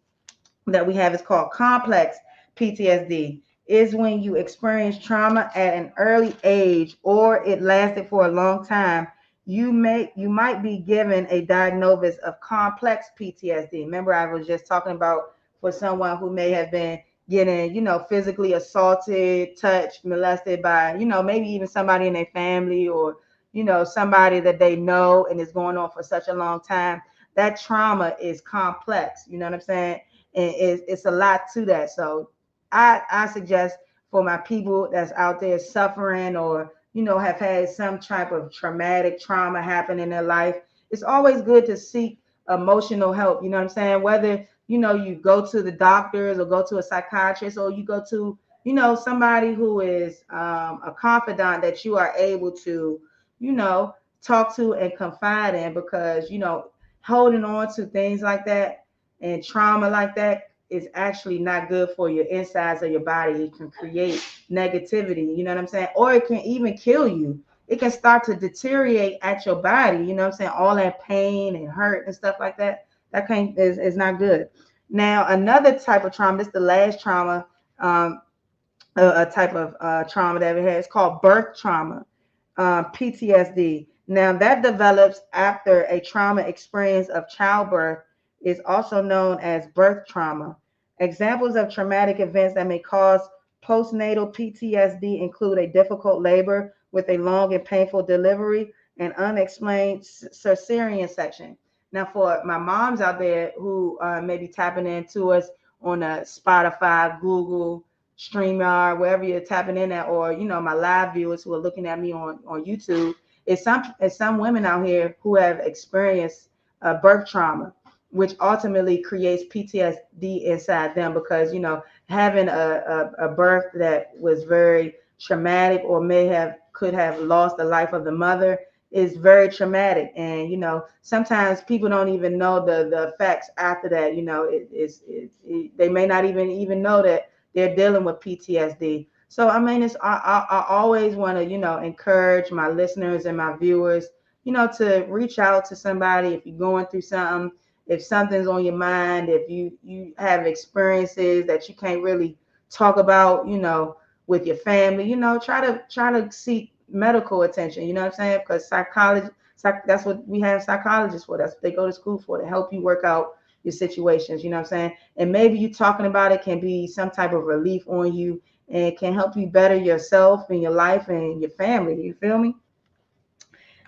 that we have is called complex PTSD. Is when you experience trauma at an early age or it lasted for a long time. You might be given a diagnosis of complex PTSD. Remember, I was just talking about for someone who may have been getting, you know, physically assaulted, touched, molested by, you know, maybe even somebody in their family, or, you know, somebody that they know, and it's going on for such a long time. That trauma is complex. You know what I'm saying? And it's a lot to that. So I suggest for my people that's out there suffering, or, you know, have had some type of traumatic trauma happen in their life, it's always good to seek emotional help. You know what I'm saying? Whether, you know, you go to the doctors or go to a psychiatrist, or you go to, you know, somebody who is a confidant that you are able to, you know, talk to and confide in, because, you know, holding on to things like that and trauma like that is actually not good for your insides of your body. It can create negativity, you know what I'm saying? Or it can even kill you. It can start to deteriorate at your body, you know what I'm saying? All that pain and hurt and stuff like that, is not good. Now, another type of trauma, this is the last trauma, a type of trauma that we had, it's called birth trauma, PTSD. Now, that develops after a trauma experience of childbirth, is also known as birth trauma. Examples of traumatic events that may cause postnatal PTSD include a difficult labor with a long and painful delivery and unexplained cesarean section. Now, for my moms out there who may be tapping into us on Spotify, Google, StreamYard, wherever you're tapping in at, or, you know, my live viewers who are looking at me on YouTube, it's some women out here who have experienced birth trauma. which ultimately creates PTSD inside them, because, you know, having a birth that was very traumatic, or could have lost the life of the mother, is very traumatic. And, you know, sometimes people don't even know the effects after that. You know, they may not even know that they're dealing with PTSD. So, I mean, I always want to, you know, encourage my listeners and my viewers, you know, to reach out to somebody if you're going through something, if something's on your mind, if you have experiences that you can't really talk about, you know, with your family, you know, try to seek medical attention. You know what I'm saying? Because that's what we have psychologists for. That's what they go to school for, to help you work out your situations. You know what I'm saying? And maybe you talking about it can be some type of relief on you, and it can help you better yourself and your life and your family. You feel me?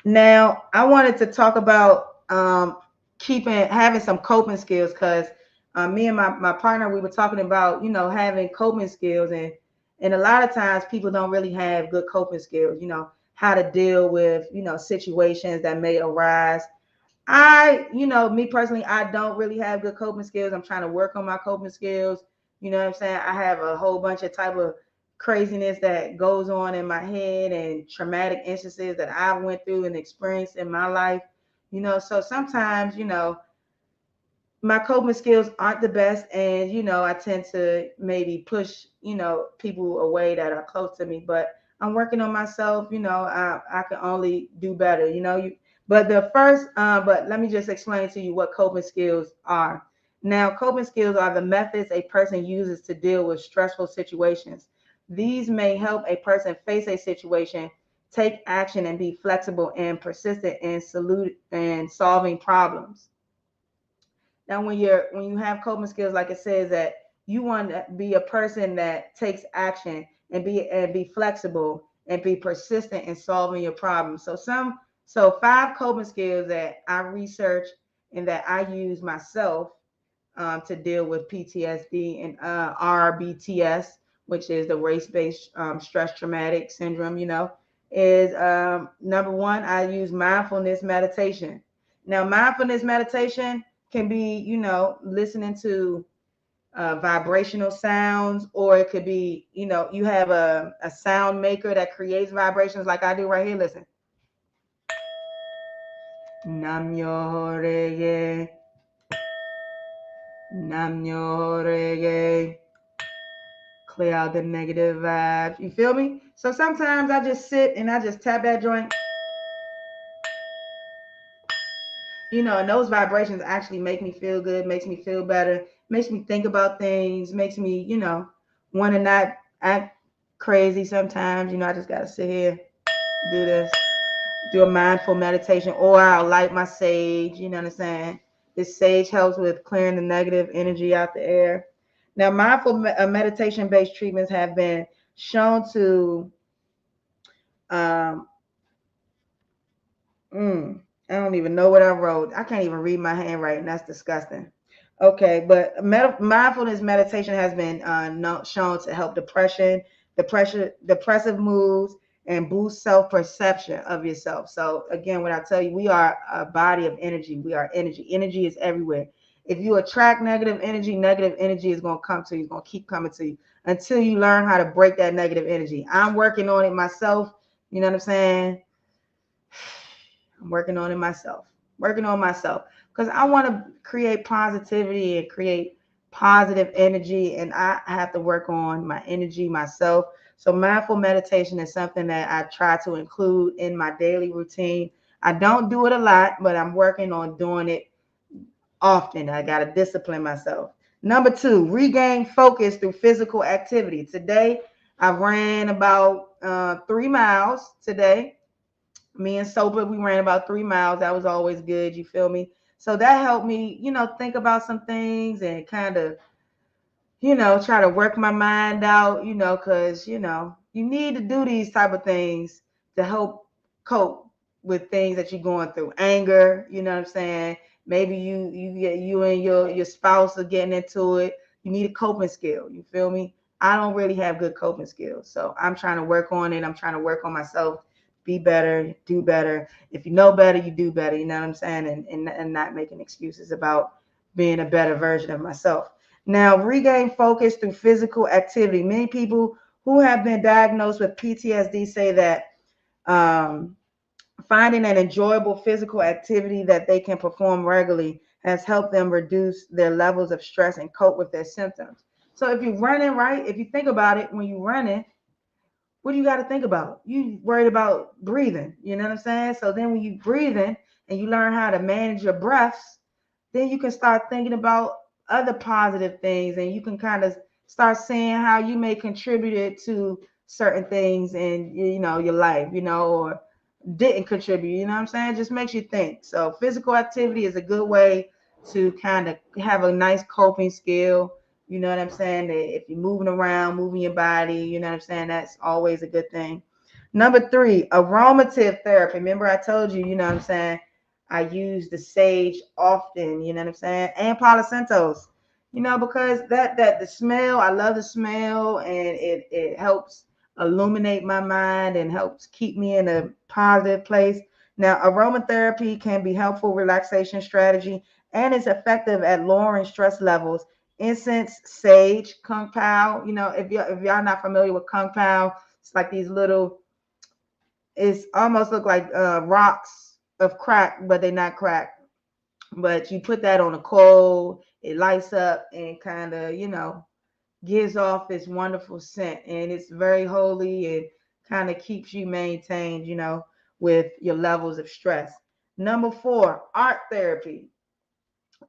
Now, I wanted to talk about having some coping skills, because me and my partner, we were talking about, you know, having coping skills, and a lot of times people don't really have good coping skills, you know, how to deal with, you know, situations that may arise. You know, me personally, I don't really have good coping skills. I'm trying to work on my coping skills. You know what I'm saying? I have a whole bunch of type of craziness that goes on in my head, and traumatic instances that I went through and experienced in my life. You know, so sometimes, you know, my coping skills aren't the best, and, you know, I tend to maybe push, you know, people away that are close to me. But I'm working on myself. You know, I can only do better. You know, but let me just explain to you what coping skills are. Now, coping skills are the methods a person uses to deal with stressful situations. These may help a person face a situation, take action, and be flexible and persistent in solving problems. Now, when you have coping skills, like it says, that you want to be a person that takes action, and be flexible and be persistent in solving your problems. So 5 coping skills that I researched and that I use myself to deal with PTSD and RBTS, which is the race-based stress traumatic syndrome. You know, is number 1, I use mindfulness meditation. Now, mindfulness meditation can be, you know, listening to vibrational sounds, or it could be, you know, you have a sound maker that creates vibrations, like I do right here. Listen. Nam yo rege, nam yo rege. Clear out the negative vibes. You feel me? So sometimes I just sit and I just tap that joint. You know, and those vibrations actually make me feel good, makes me feel better, makes me think about things, makes me, you know, want to not act crazy sometimes. You know, I just got to sit here, do this, do a mindful meditation, or I'll light my sage. You know what I'm saying? This sage helps with clearing the negative energy out the air. Now, mindful meditation-based treatments have been shown to I don't even know what I wrote. I can't even read my handwriting. That's disgusting. Okay, but mindfulness meditation has been shown to help depressive moods, and boost self-perception of yourself. So again, when I tell you, we are a body of energy. We are energy. Energy is everywhere. If you attract negative energy is going to come to you. It's going to keep coming to you until you learn how to break that negative energy. I'm working on it myself. You know what I'm saying? I'm working on myself because I want to create positivity and create positive energy, and I have to work on my energy myself. So mindful meditation is something that I try to include in my daily routine. I don't do it a lot, but I'm working on doing it often. I got to discipline myself. Number 2, regain focus through physical activity. Today, I ran about 3 miles today. Me and Soper, we ran about 3 miles. That was always good. You feel me? So that helped me, you know, think about some things and kind of, you know, try to work my mind out, you know, because, you know, you need to do these type of things to help cope with things that you're going through. Anger, you know what I'm saying? Maybe you and your spouse are getting into it. You need a coping skill. You feel me? I don't really have good coping skills. So I'm trying to work on it. I'm trying to work on myself. Be better, do better. If you know better, you do better. You know what I'm saying? And not making excuses about being a better version of myself. Now, regain focus through physical activity. Many people who have been diagnosed with PTSD say that finding an enjoyable physical activity that they can perform regularly has helped them reduce their levels of stress and cope with their symptoms. So if you're running, right, if you think about it, when you're running, what do you got to think about? You worried about breathing, you know what I'm saying? So then when you breathing and you learn how to manage your breaths, then you can start thinking about other positive things, and you can kind of start seeing how you may contribute to certain things in, you know, your life, you know, or didn't contribute, you know what I'm saying? It just makes you think. So physical activity is a good way to kind of have a nice coping skill. You know what I'm saying? That if you're moving around, moving your body, you know what I'm saying? That's always a good thing. Number 3, aromative therapy. Remember I told you, you know what I'm saying? I use the sage often, you know what I'm saying? And Palo Santos, you know, because that the smell, I love the smell, and it helps illuminate my mind and helps keep me in a positive place. Now, aromatherapy can be helpful relaxation strategy and is effective at lowering stress levels. Incense, sage, kung pao. You know, if y'all not familiar with kung pao, it's like these little, it's almost look like rocks of crack, but they're not crack. But you put that on a coal, it lights up and kind of, you know, gives off this wonderful scent, and it's very holy and kind of keeps you maintained, you know, with your levels of stress. Number 4, art therapy.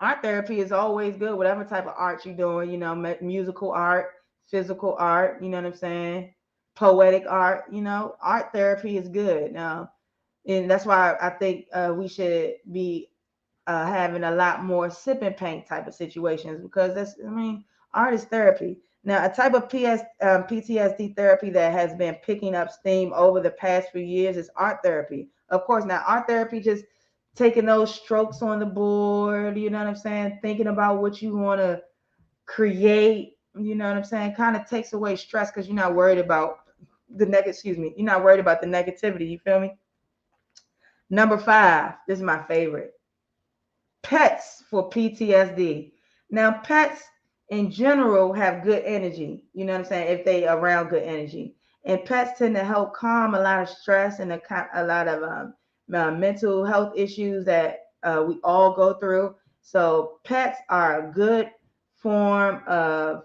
Art therapy is always good, whatever type of art you're doing, you know, musical art, physical art, you know what I'm saying? Poetic art, you know, art therapy is good. Now, and that's why I think we should be having a lot more sip and paint type of situations, because that's, I mean, art is therapy. Now, a type of PTSD therapy that has been picking up steam over the past few years is art therapy. Of course, now art therapy just taking those strokes on the board, you know what I'm saying? Thinking about what you want to create, you know what I'm saying? Kind of takes away stress because you're not worried about you're not worried about the negativity, you feel me? Number 5, this is my favorite. Pets for PTSD. Now, pets in general have good energy, you know what I'm saying, if they around good energy. And pets tend to help calm a lot of stress and a lot of mental health issues that we all go through. So pets are a good form of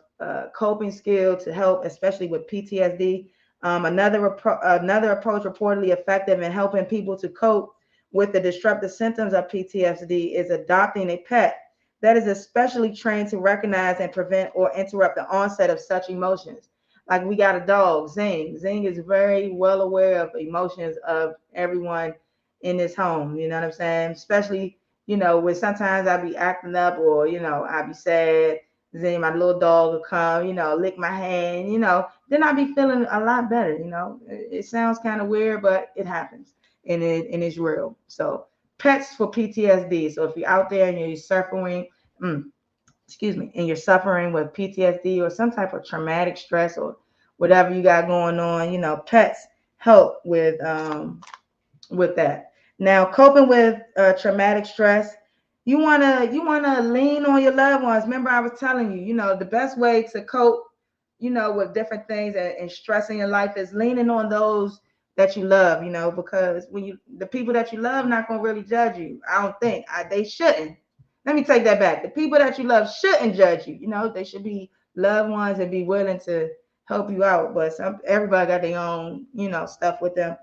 coping skill to help, especially with PTSD. Another approach reportedly effective in helping people to cope with the disruptive symptoms of PTSD is adopting a pet that is especially trained to recognize and prevent or interrupt the onset of such emotions. Like we got a dog, Zing. Zing is very well aware of emotions of everyone in his home. You know what I'm saying? Especially, you know, when sometimes I be acting up or, you know, I be sad. Zing, my little dog will come, you know, lick my hand, you know, then I be feeling a lot better, you know. It sounds kind of weird, but it happens and it's real. So pets for PTSD. So if you're out there and you're suffering, and you're suffering with PTSD or some type of traumatic stress or whatever you got going on, you know, pets help with that. Now, coping with traumatic stress, you wanna lean on your loved ones. Remember, I was telling you, you know, the best way to cope, you know, with different things and stress in your life is leaning on those that you love, you know, because when the people that you love not gonna really judge you. I don't think they shouldn't. Let me take that back. The people that you love shouldn't judge you. You know, they should be loved ones and be willing to help you out. But everybody got their own, you know, stuff with them.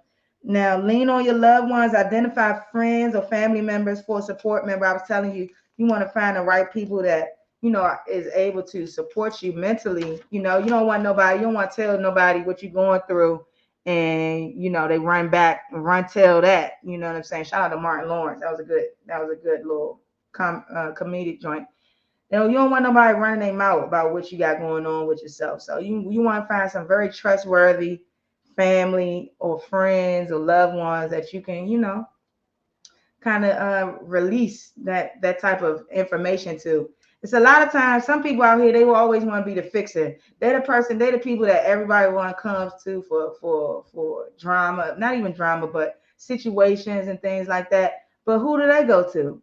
Now, lean on your loved ones. Identify friends or family members for a support member. I was telling you, you want to find the right people that, you know, is able to support you mentally. You know, you don't want to tell nobody what you're going through, and you know they run back and tell that. You know what I'm saying? Shout out to Martin Lawrence. That was a good little comedic joint. You know, you don't want nobody running their mouth about what you got going on with yourself. So you want to find some very trustworthy family or friends or loved ones that you can, you know, kind of release that type of information to. It's a lot of times, some people out here, they will always want to be the fixer. They're the people that everybody comes to for drama, not even drama, but situations and things like that. But who do they go to?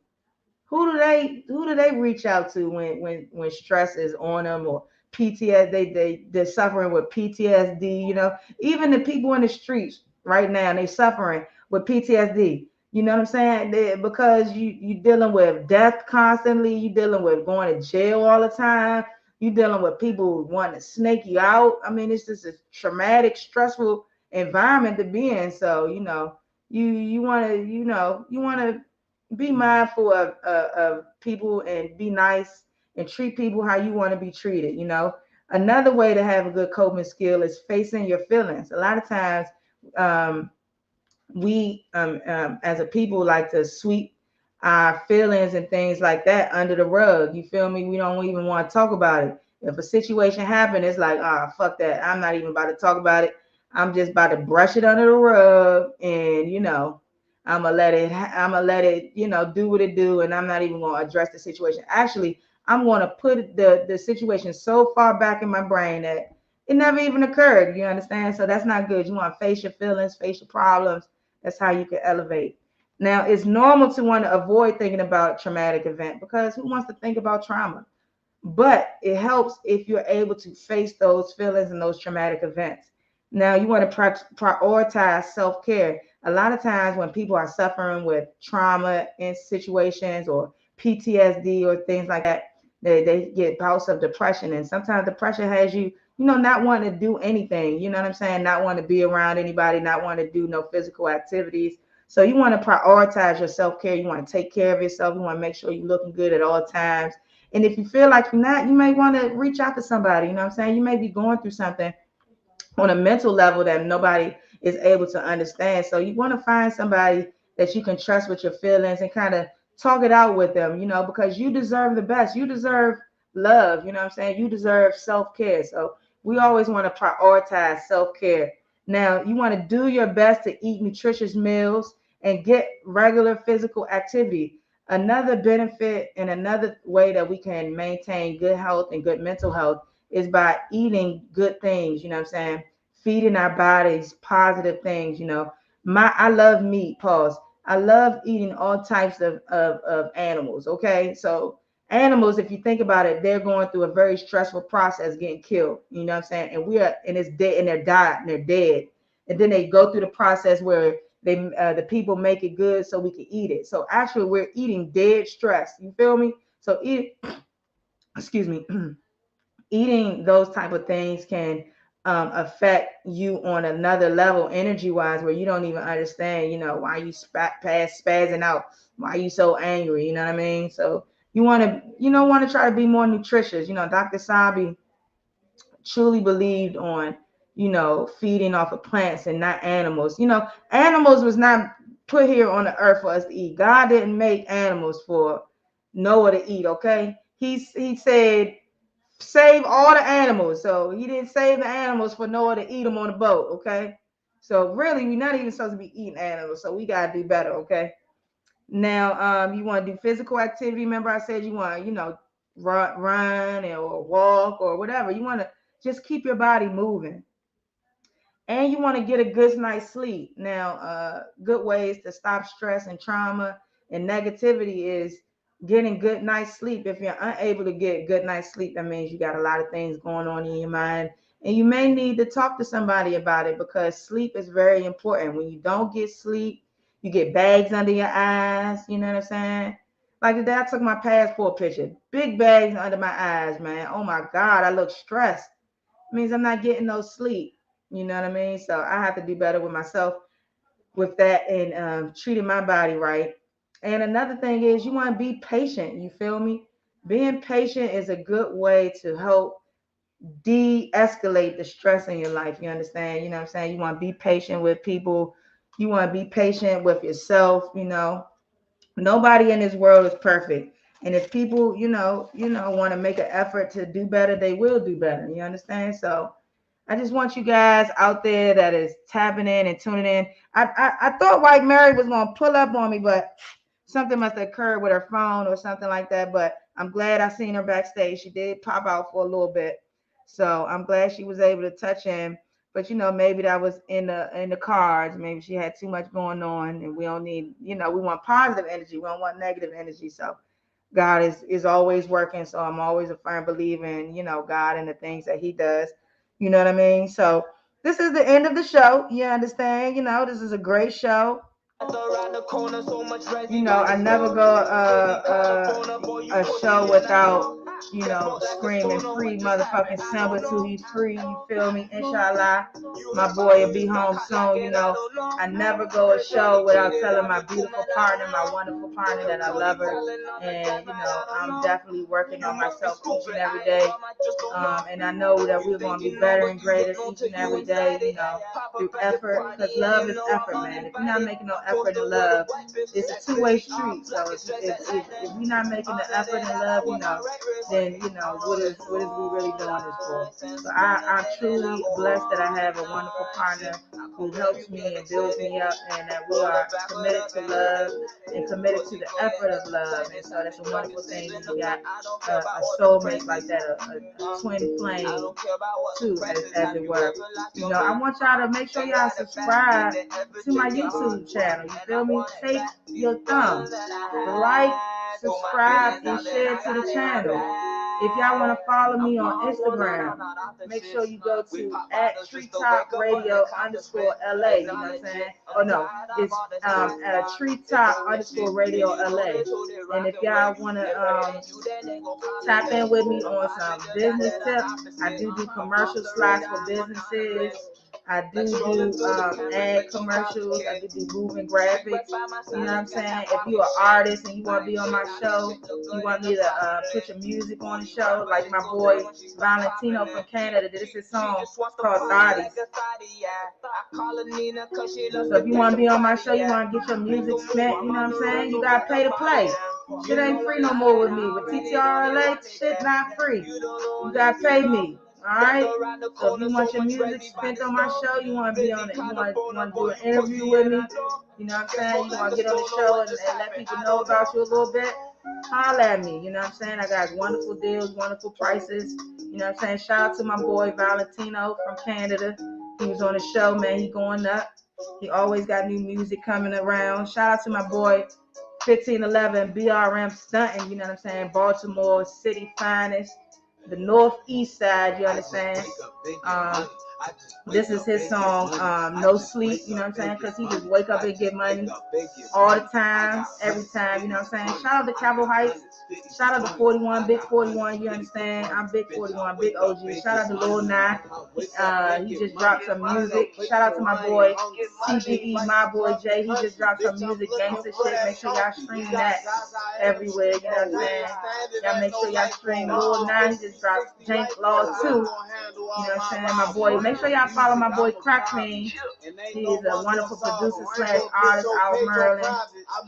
who do they reach out to when stress is on them, or PTSD, they're suffering with PTSD, even the people in the streets right now, they suffering with PTSD. You know what I'm saying? Because you dealing with death constantly, you dealing with going to jail all the time, you dealing with people wanting to snake you out. I mean, it's just a traumatic, stressful environment to be in. So, you want to, you want to be mindful of people and be nice and treat people how you want to be treated. Another way to have a good coping skill is facing your feelings. A lot of times, we as a people like to sweep our feelings and things like that under the rug. You feel me? We don't even want to talk about it. If a situation happened, it's like, fuck that. I'm not even about to talk about it. I'm just about to brush it under the rug, and I'm gonna let it, do what it do, and I'm not even gonna address the situation. Actually, I'm gonna put the situation so far back in my brain that it never even occurred. You understand? So that's not good. You want to face your feelings, face your problems. That's how you can elevate. Now, it's normal to want to avoid thinking about traumatic event, because who wants to think about trauma? But it helps if you're able to face those feelings and those traumatic events. Now, you want to prioritize self-care. A lot of times when people are suffering with trauma in situations or PTSD or things like that, they get bouts of depression. And sometimes depression has you, not wanting to do anything. You know what I'm saying? Not want to be around anybody, not want to do no physical activities. So you want to prioritize your self-care. You want to take care of yourself. You want to make sure you're looking good at all times. And if you feel like you're not, you may want to reach out to somebody. You know what I'm saying? You may be going through something on a mental level that nobody is able to understand. So you want to find somebody that you can trust with your feelings and kind of talk it out with them, because you deserve the best. You deserve love. You know what I'm saying? You deserve self-care. So we always want to prioritize self-care. Now, you want to do your best to eat nutritious meals and get regular physical activity. Another benefit and another way that we can maintain good health and good mental health is by eating good things. You know what I'm saying? Feeding our bodies positive things. I love meat. Pause. I love eating all types of animals. Okay, so animals, if you think about it, they're going through a very stressful process getting killed. You know what I'm saying? And we are, and it's dead, and they're died, and they're dead, and then they go through the process where the people make it good so we can eat it. So actually, we're eating dead stress. You feel me? So excuse me. Eating those type of things can affect you on another level, energy wise, where you don't even understand, why you spazzing out, why you so angry. You know what I mean? So you want to try to be more nutritious. Dr. Sabi truly believed on, feeding off of plants and not animals. Animals was not put here on the earth for us to eat. God didn't make animals for Noah to eat. Okay, he said save all the animals. So he didn't save the animals for Noah to eat them on the boat. Okay, so really we're not even supposed to be eating animals. So we gotta do better. Okay. Now, you want to do physical activity. Remember, I said you want, run or walk or whatever. You want to just keep your body moving, and you want to get a good night's sleep. Now, good ways to stop stress and trauma and negativity is getting good night's sleep. If you're unable to get good night's sleep, that means you got a lot of things going on in your mind, and you may need to talk to somebody about it, because sleep is very important. When you don't get sleep, you get bags under your eyes. You know what I'm saying? Like today, I took my passport picture. Big bags under my eyes, man. Oh my God, I look stressed. It means I'm not getting no sleep. You know what I mean? So I have to do better with myself with that, and treating my body right. And another thing is you want to be patient. You feel me? Being patient is a good way to help de-escalate the stress in your life. You understand? You know what I'm saying? You want to be patient with people. You want to be patient with yourself. Nobody in this world is perfect. And if people, want to make an effort to do better, they will do better. You understand? So I just want you guys out there that is tapping in and tuning in. I thought White Mary was gonna pull up on me, but something must have occurred with her phone or something like that. But I'm glad I seen her backstage. She did pop out for a little bit, so I'm glad she was able to touch in. But maybe that was in the cards. Maybe she had too much going on, and we don't need, we want positive energy. We don't want negative energy. So God is always working. So I'm always a firm believer in, God and the things that he does. You know what I mean? So this is the end of the show. You understand? This is a great show. I never go a show without, screaming free motherfucking Simba till he's free. You feel me? Inshallah, my boy will be home soon. I never go a show without telling my beautiful partner, my wonderful partner, that I love her. And, I'm definitely working on myself each and every day. And I know that we're going to be better and greater each and every day, through effort. Because love is effort, man. If you're not making no effort to love, it's a two-way street. So if we're not making the effort in love, then what is we really doing this for? So I'm truly blessed that I have a wonderful partner who helps me and builds me up, and that we are committed to love and committed to the effort of love. And so that's a wonderful thing when you got a soulmate like that, a twin flame too, as it were. I want y'all to make sure y'all subscribe to my YouTube channel. You feel me? Take your thumb, like, subscribe, and share to the channel. If y'all want to follow me on Instagram, make sure you go to @TreetopRadio_LA. You know what I'm saying? Oh no, it's @Treetop_Radio_LA. And if y'all want to tap in with me on some business tips, I do commercial slots for businesses. I do ad commercials. I do moving graphics. You know what I'm saying? If you're an artist and you want to be on my show, you want me to put your music on the show, like my boy Valentino from Canada. This is his song called Thotties. So if you want to be on my show, you want to get your music spent, you know what I'm saying? You got to pay to play. Shit ain't free no more with me. With TTRLA, shit not free. You got to pay me. Alright? So if you want your music spent on my show, you want to be on it, you want to do an interview with me, you know what I'm saying? You want to get on the show and let people know about you a little bit, holler at me, you know what I'm saying? I got wonderful deals, wonderful prices, you know what I'm saying? Shout out to my boy Valentino from Canada. He was on the show, man. He going up. He always got new music coming around. Shout out to my boy 1511 BRM Stunting, you know what I'm saying? Baltimore City finest. The northeast side, you understand? This is his song, No Sleep, you know what I'm saying? Because he just wake up and get money all the time, every time, you know what I'm saying? Shout out to Cabo Heights. Shout out to 41, Big 41, you understand? I'm Big 41, Big OG. Shout out to Lil Nye. He just dropped some music. Shout out to my boy CGE, my boy Jay. He just dropped some music, gangster shit. Make sure y'all stream that everywhere, you know what I'm saying? Y'all make sure y'all stream Lil Nye. He just dropped Jank Law 2. You know what I'm saying? My boy, make sure y'all follow my boy Crack Queen. He's a wonderful producer / artist out of Maryland.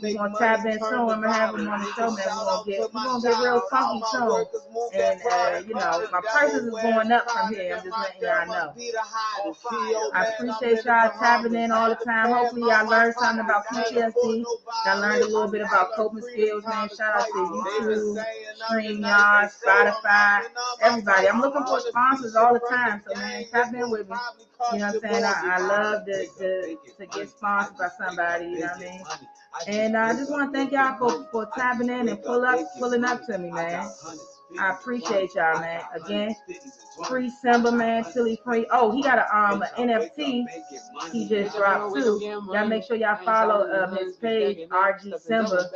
We're going to tap in soon. I'm going to have him on the show, man. We're going to get real funky soon. And, my prices is going up from here. I'm just letting y'all know. I appreciate y'all tapping in all the time. Hopefully y'all learned something about P.T.S.D. Y'all learned a little bit about coping skills, man. Shout out to YouTube, StreamYard, Spotify, everybody. I'm looking for sponsors all the time. So, man, tap in with me. You know what I'm saying? I love to get sponsored by somebody, you know what I mean? And I just want to thank y'all for tapping in and pulling up to me, man. I appreciate y'all, man. Again, free Simba, man, till he free. Oh, he got an NFT he just dropped too. Y'all make sure y'all follow his page, RG Simba,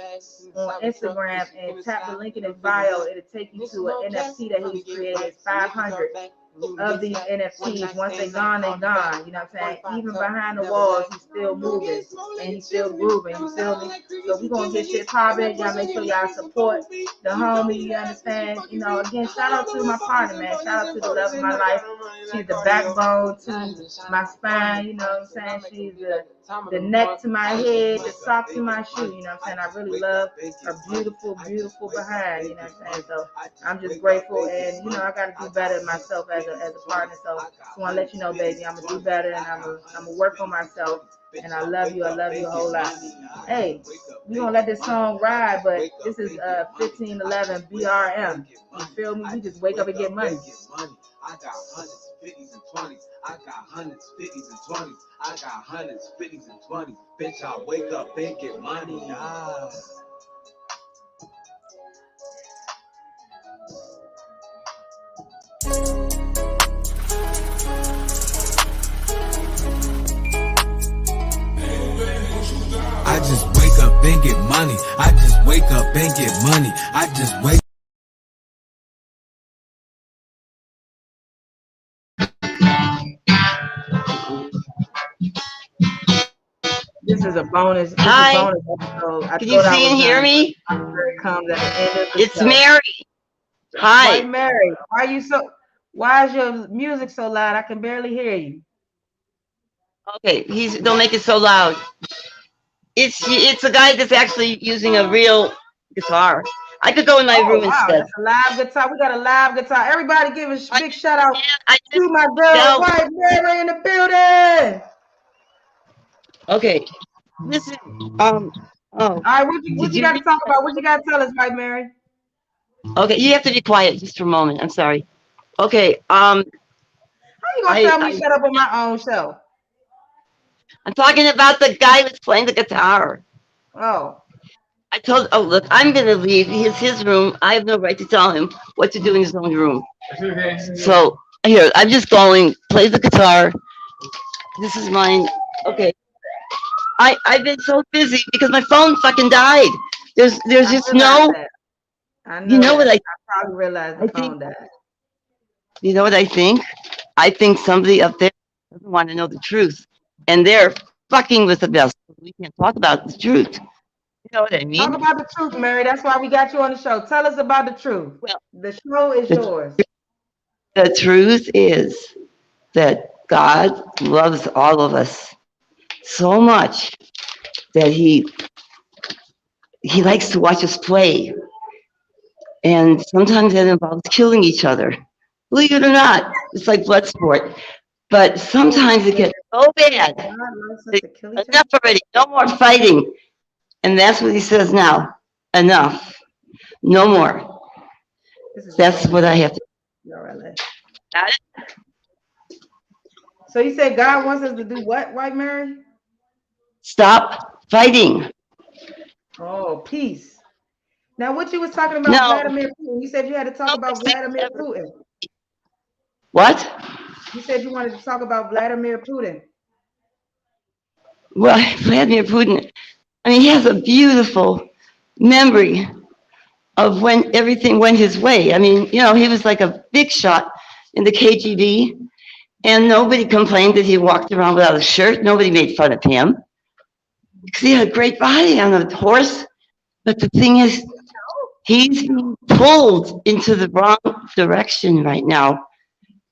on Instagram, and tap the link in his bio. It'll take you to an NFT that he's created. It's 500 of these NFTs. Once they're gone, they're gone. You know what I'm saying? Even behind the walls, he's still moving and he's still grooving. You feel me? So we're gonna get shit popping. Y'all make sure y'all support the homie. You understand? Again, shout out to my partner, man. Shout out to the love of my life. She's the backbone to my spine. You know what I'm saying? She's the neck to my head, the sock to my shoe. You know what I'm saying? I really love her beautiful, beautiful behind. You know what I'm saying? So I'm just grateful, and I got to do better myself as a partner. So I just want to let you know, baby, I'm gonna do better, and I'm gonna work on myself. And I love you a whole lot. Hey, we gonna let this song ride, but this is 1511 BRM. You feel me? We just wake up and get money. I got hundreds, 50s, and 20s. I got hundreds, 50s, and 20s. I got hundreds, 50s, and 20s. Bitch, I wake up and get money. and get money. I just wake up and get money. I just wake This is a bonus. Hi. This is a bonus episode. Can you see and hear me? Comes at the end of the It's show. Mary. Hi. White Mary, why is your music so loud? I can barely hear you. Okay, don't make it so loud. It's a guy that's actually using a real guitar. I could go in my room instead. That's a live guitar. We got a live guitar. Everybody give a big shout out to my No. girl, White Mary, in the building. Okay. Listen. All right, what you got to talk about? What you got to tell us, White Mary? Okay, you have to be quiet just for a moment. I'm sorry. Okay. How you gonna tell me shut up on my own show? I'm talking about the guy who's playing the guitar. Oh. Look, I'm gonna leave. It's his room. I have no right to tell him what to do in his own room. So here, I'm just going. Play the guitar. This is mine. Okay. I've been so busy because my phone fucking died. There's just no. You know what I probably realized the phone died. You know what I think? I think somebody up there doesn't want to know the truth, and they're fucking with the best. We can't talk about the truth. You know what I mean? Talk about the truth, Mary. That's why we got you on the show. Tell us about the truth. Well, the show is yours. The truth is that God loves all of us so much that he likes to watch us play. And sometimes that involves killing each other. Believe it or not, it's like blood sport. But sometimes it gets so bad. Enough already. No more fighting. And that's what he says now. Enough. No more. That's what I have to do. Got it? So you said God wants us to do what, White Mary? Stop fighting. Oh, peace. Now, what you was talking about Vladimir Putin? You said you had to talk about Vladimir Putin. What? You said you wanted to talk about Vladimir Putin. Well, Vladimir Putin, I mean, he has a beautiful memory of when everything went his way. I mean, you know, he was like a big shot in the KGB, and nobody complained that he walked around without a shirt. Nobody made fun of him because he had a great body on a horse. But the thing is, he's being pulled into the wrong direction right now.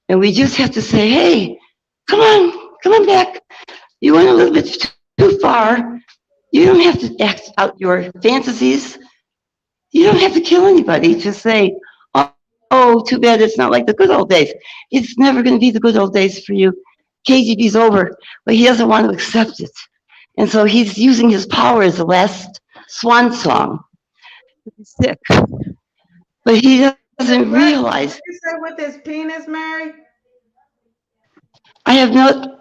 And we just have to say, hey, come on back. You went a little bit too far. You don't have to act out your fantasies. You don't have to kill anybody to say, oh, too bad it's not like the good old days. It's never going to be the good old days for you. KGB's over, but he doesn't want to accept it. And so he's using his power as the last swan song. He's sick. But he doesn't realize. Did you say with his penis, Mary?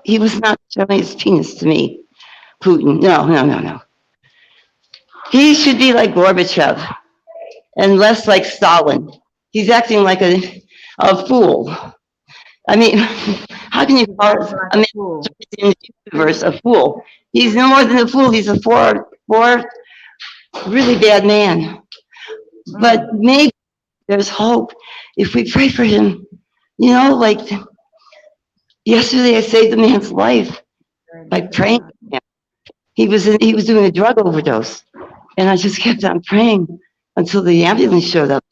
He was not showing his penis to me, Putin. No. He should be like Gorbachev and less like Stalin. He's acting like a fool. I mean, how can you call a man in the universe a fool? He's no more than a fool. He's a four really bad man. But maybe there's hope if we pray for him. You know, like yesterday I saved a man's life by praying for him. He was doing a drug overdose, and I just kept on praying until the ambulance showed up,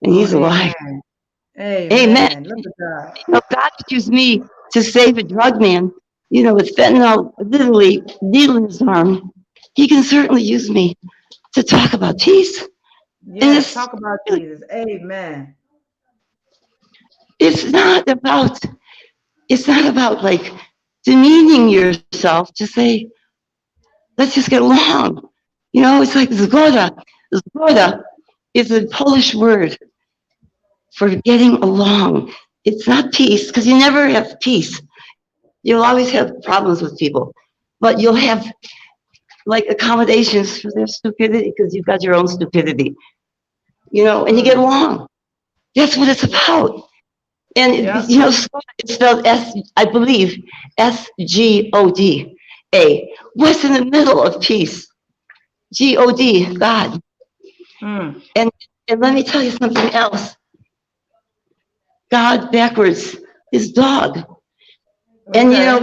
and he's alive. Amen. Look at God. You know, God could use me to save a drug man, you know, with fentanyl literally needle in his arm. He can certainly use me to talk about peace. Yes, talk about Jesus. Amen. It's not about like demeaning yourself to say, let's just get along. You know, it's like zgoda. Zgoda is a Polish word for getting along. It's not peace, because you never have peace. You'll always have problems with people, but you'll have like accommodations for their stupidity because you've got your own stupidity, you know, and you get along. That's what it's about. And, you know, it's spelled I believe, S-G-O-D-A. What's in the middle of peace? G-O-D, God. Mm. And let me tell you something else. God backwards is dog. And you know,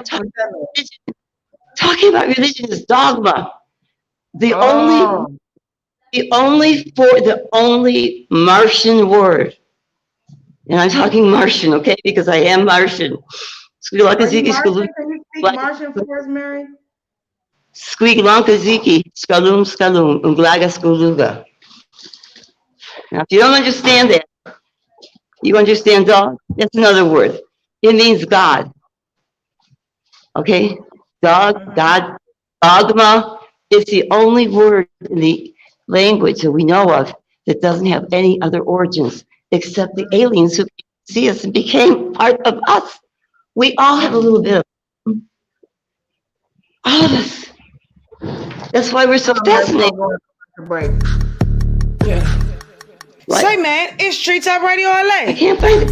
talking about religion is dogma. The only Martian word, and I'm talking Martian, okay, because I am Martian. Are you Martian? Can you speak Martian for us, Mary? Squiglanka ziki, skalum skalum, unglaga skuluga. Now, if you don't understand that, you understand dog? That's another word. It means God. Okay? Dog, God, dogma is the only word in the language that we know of that doesn't have any other origins except the aliens who see us and became part of us. We all have a little bit of all of us. That's why we're so fascinated. Yeah. Say, man, it's Street Top Radio LA. I can't find it.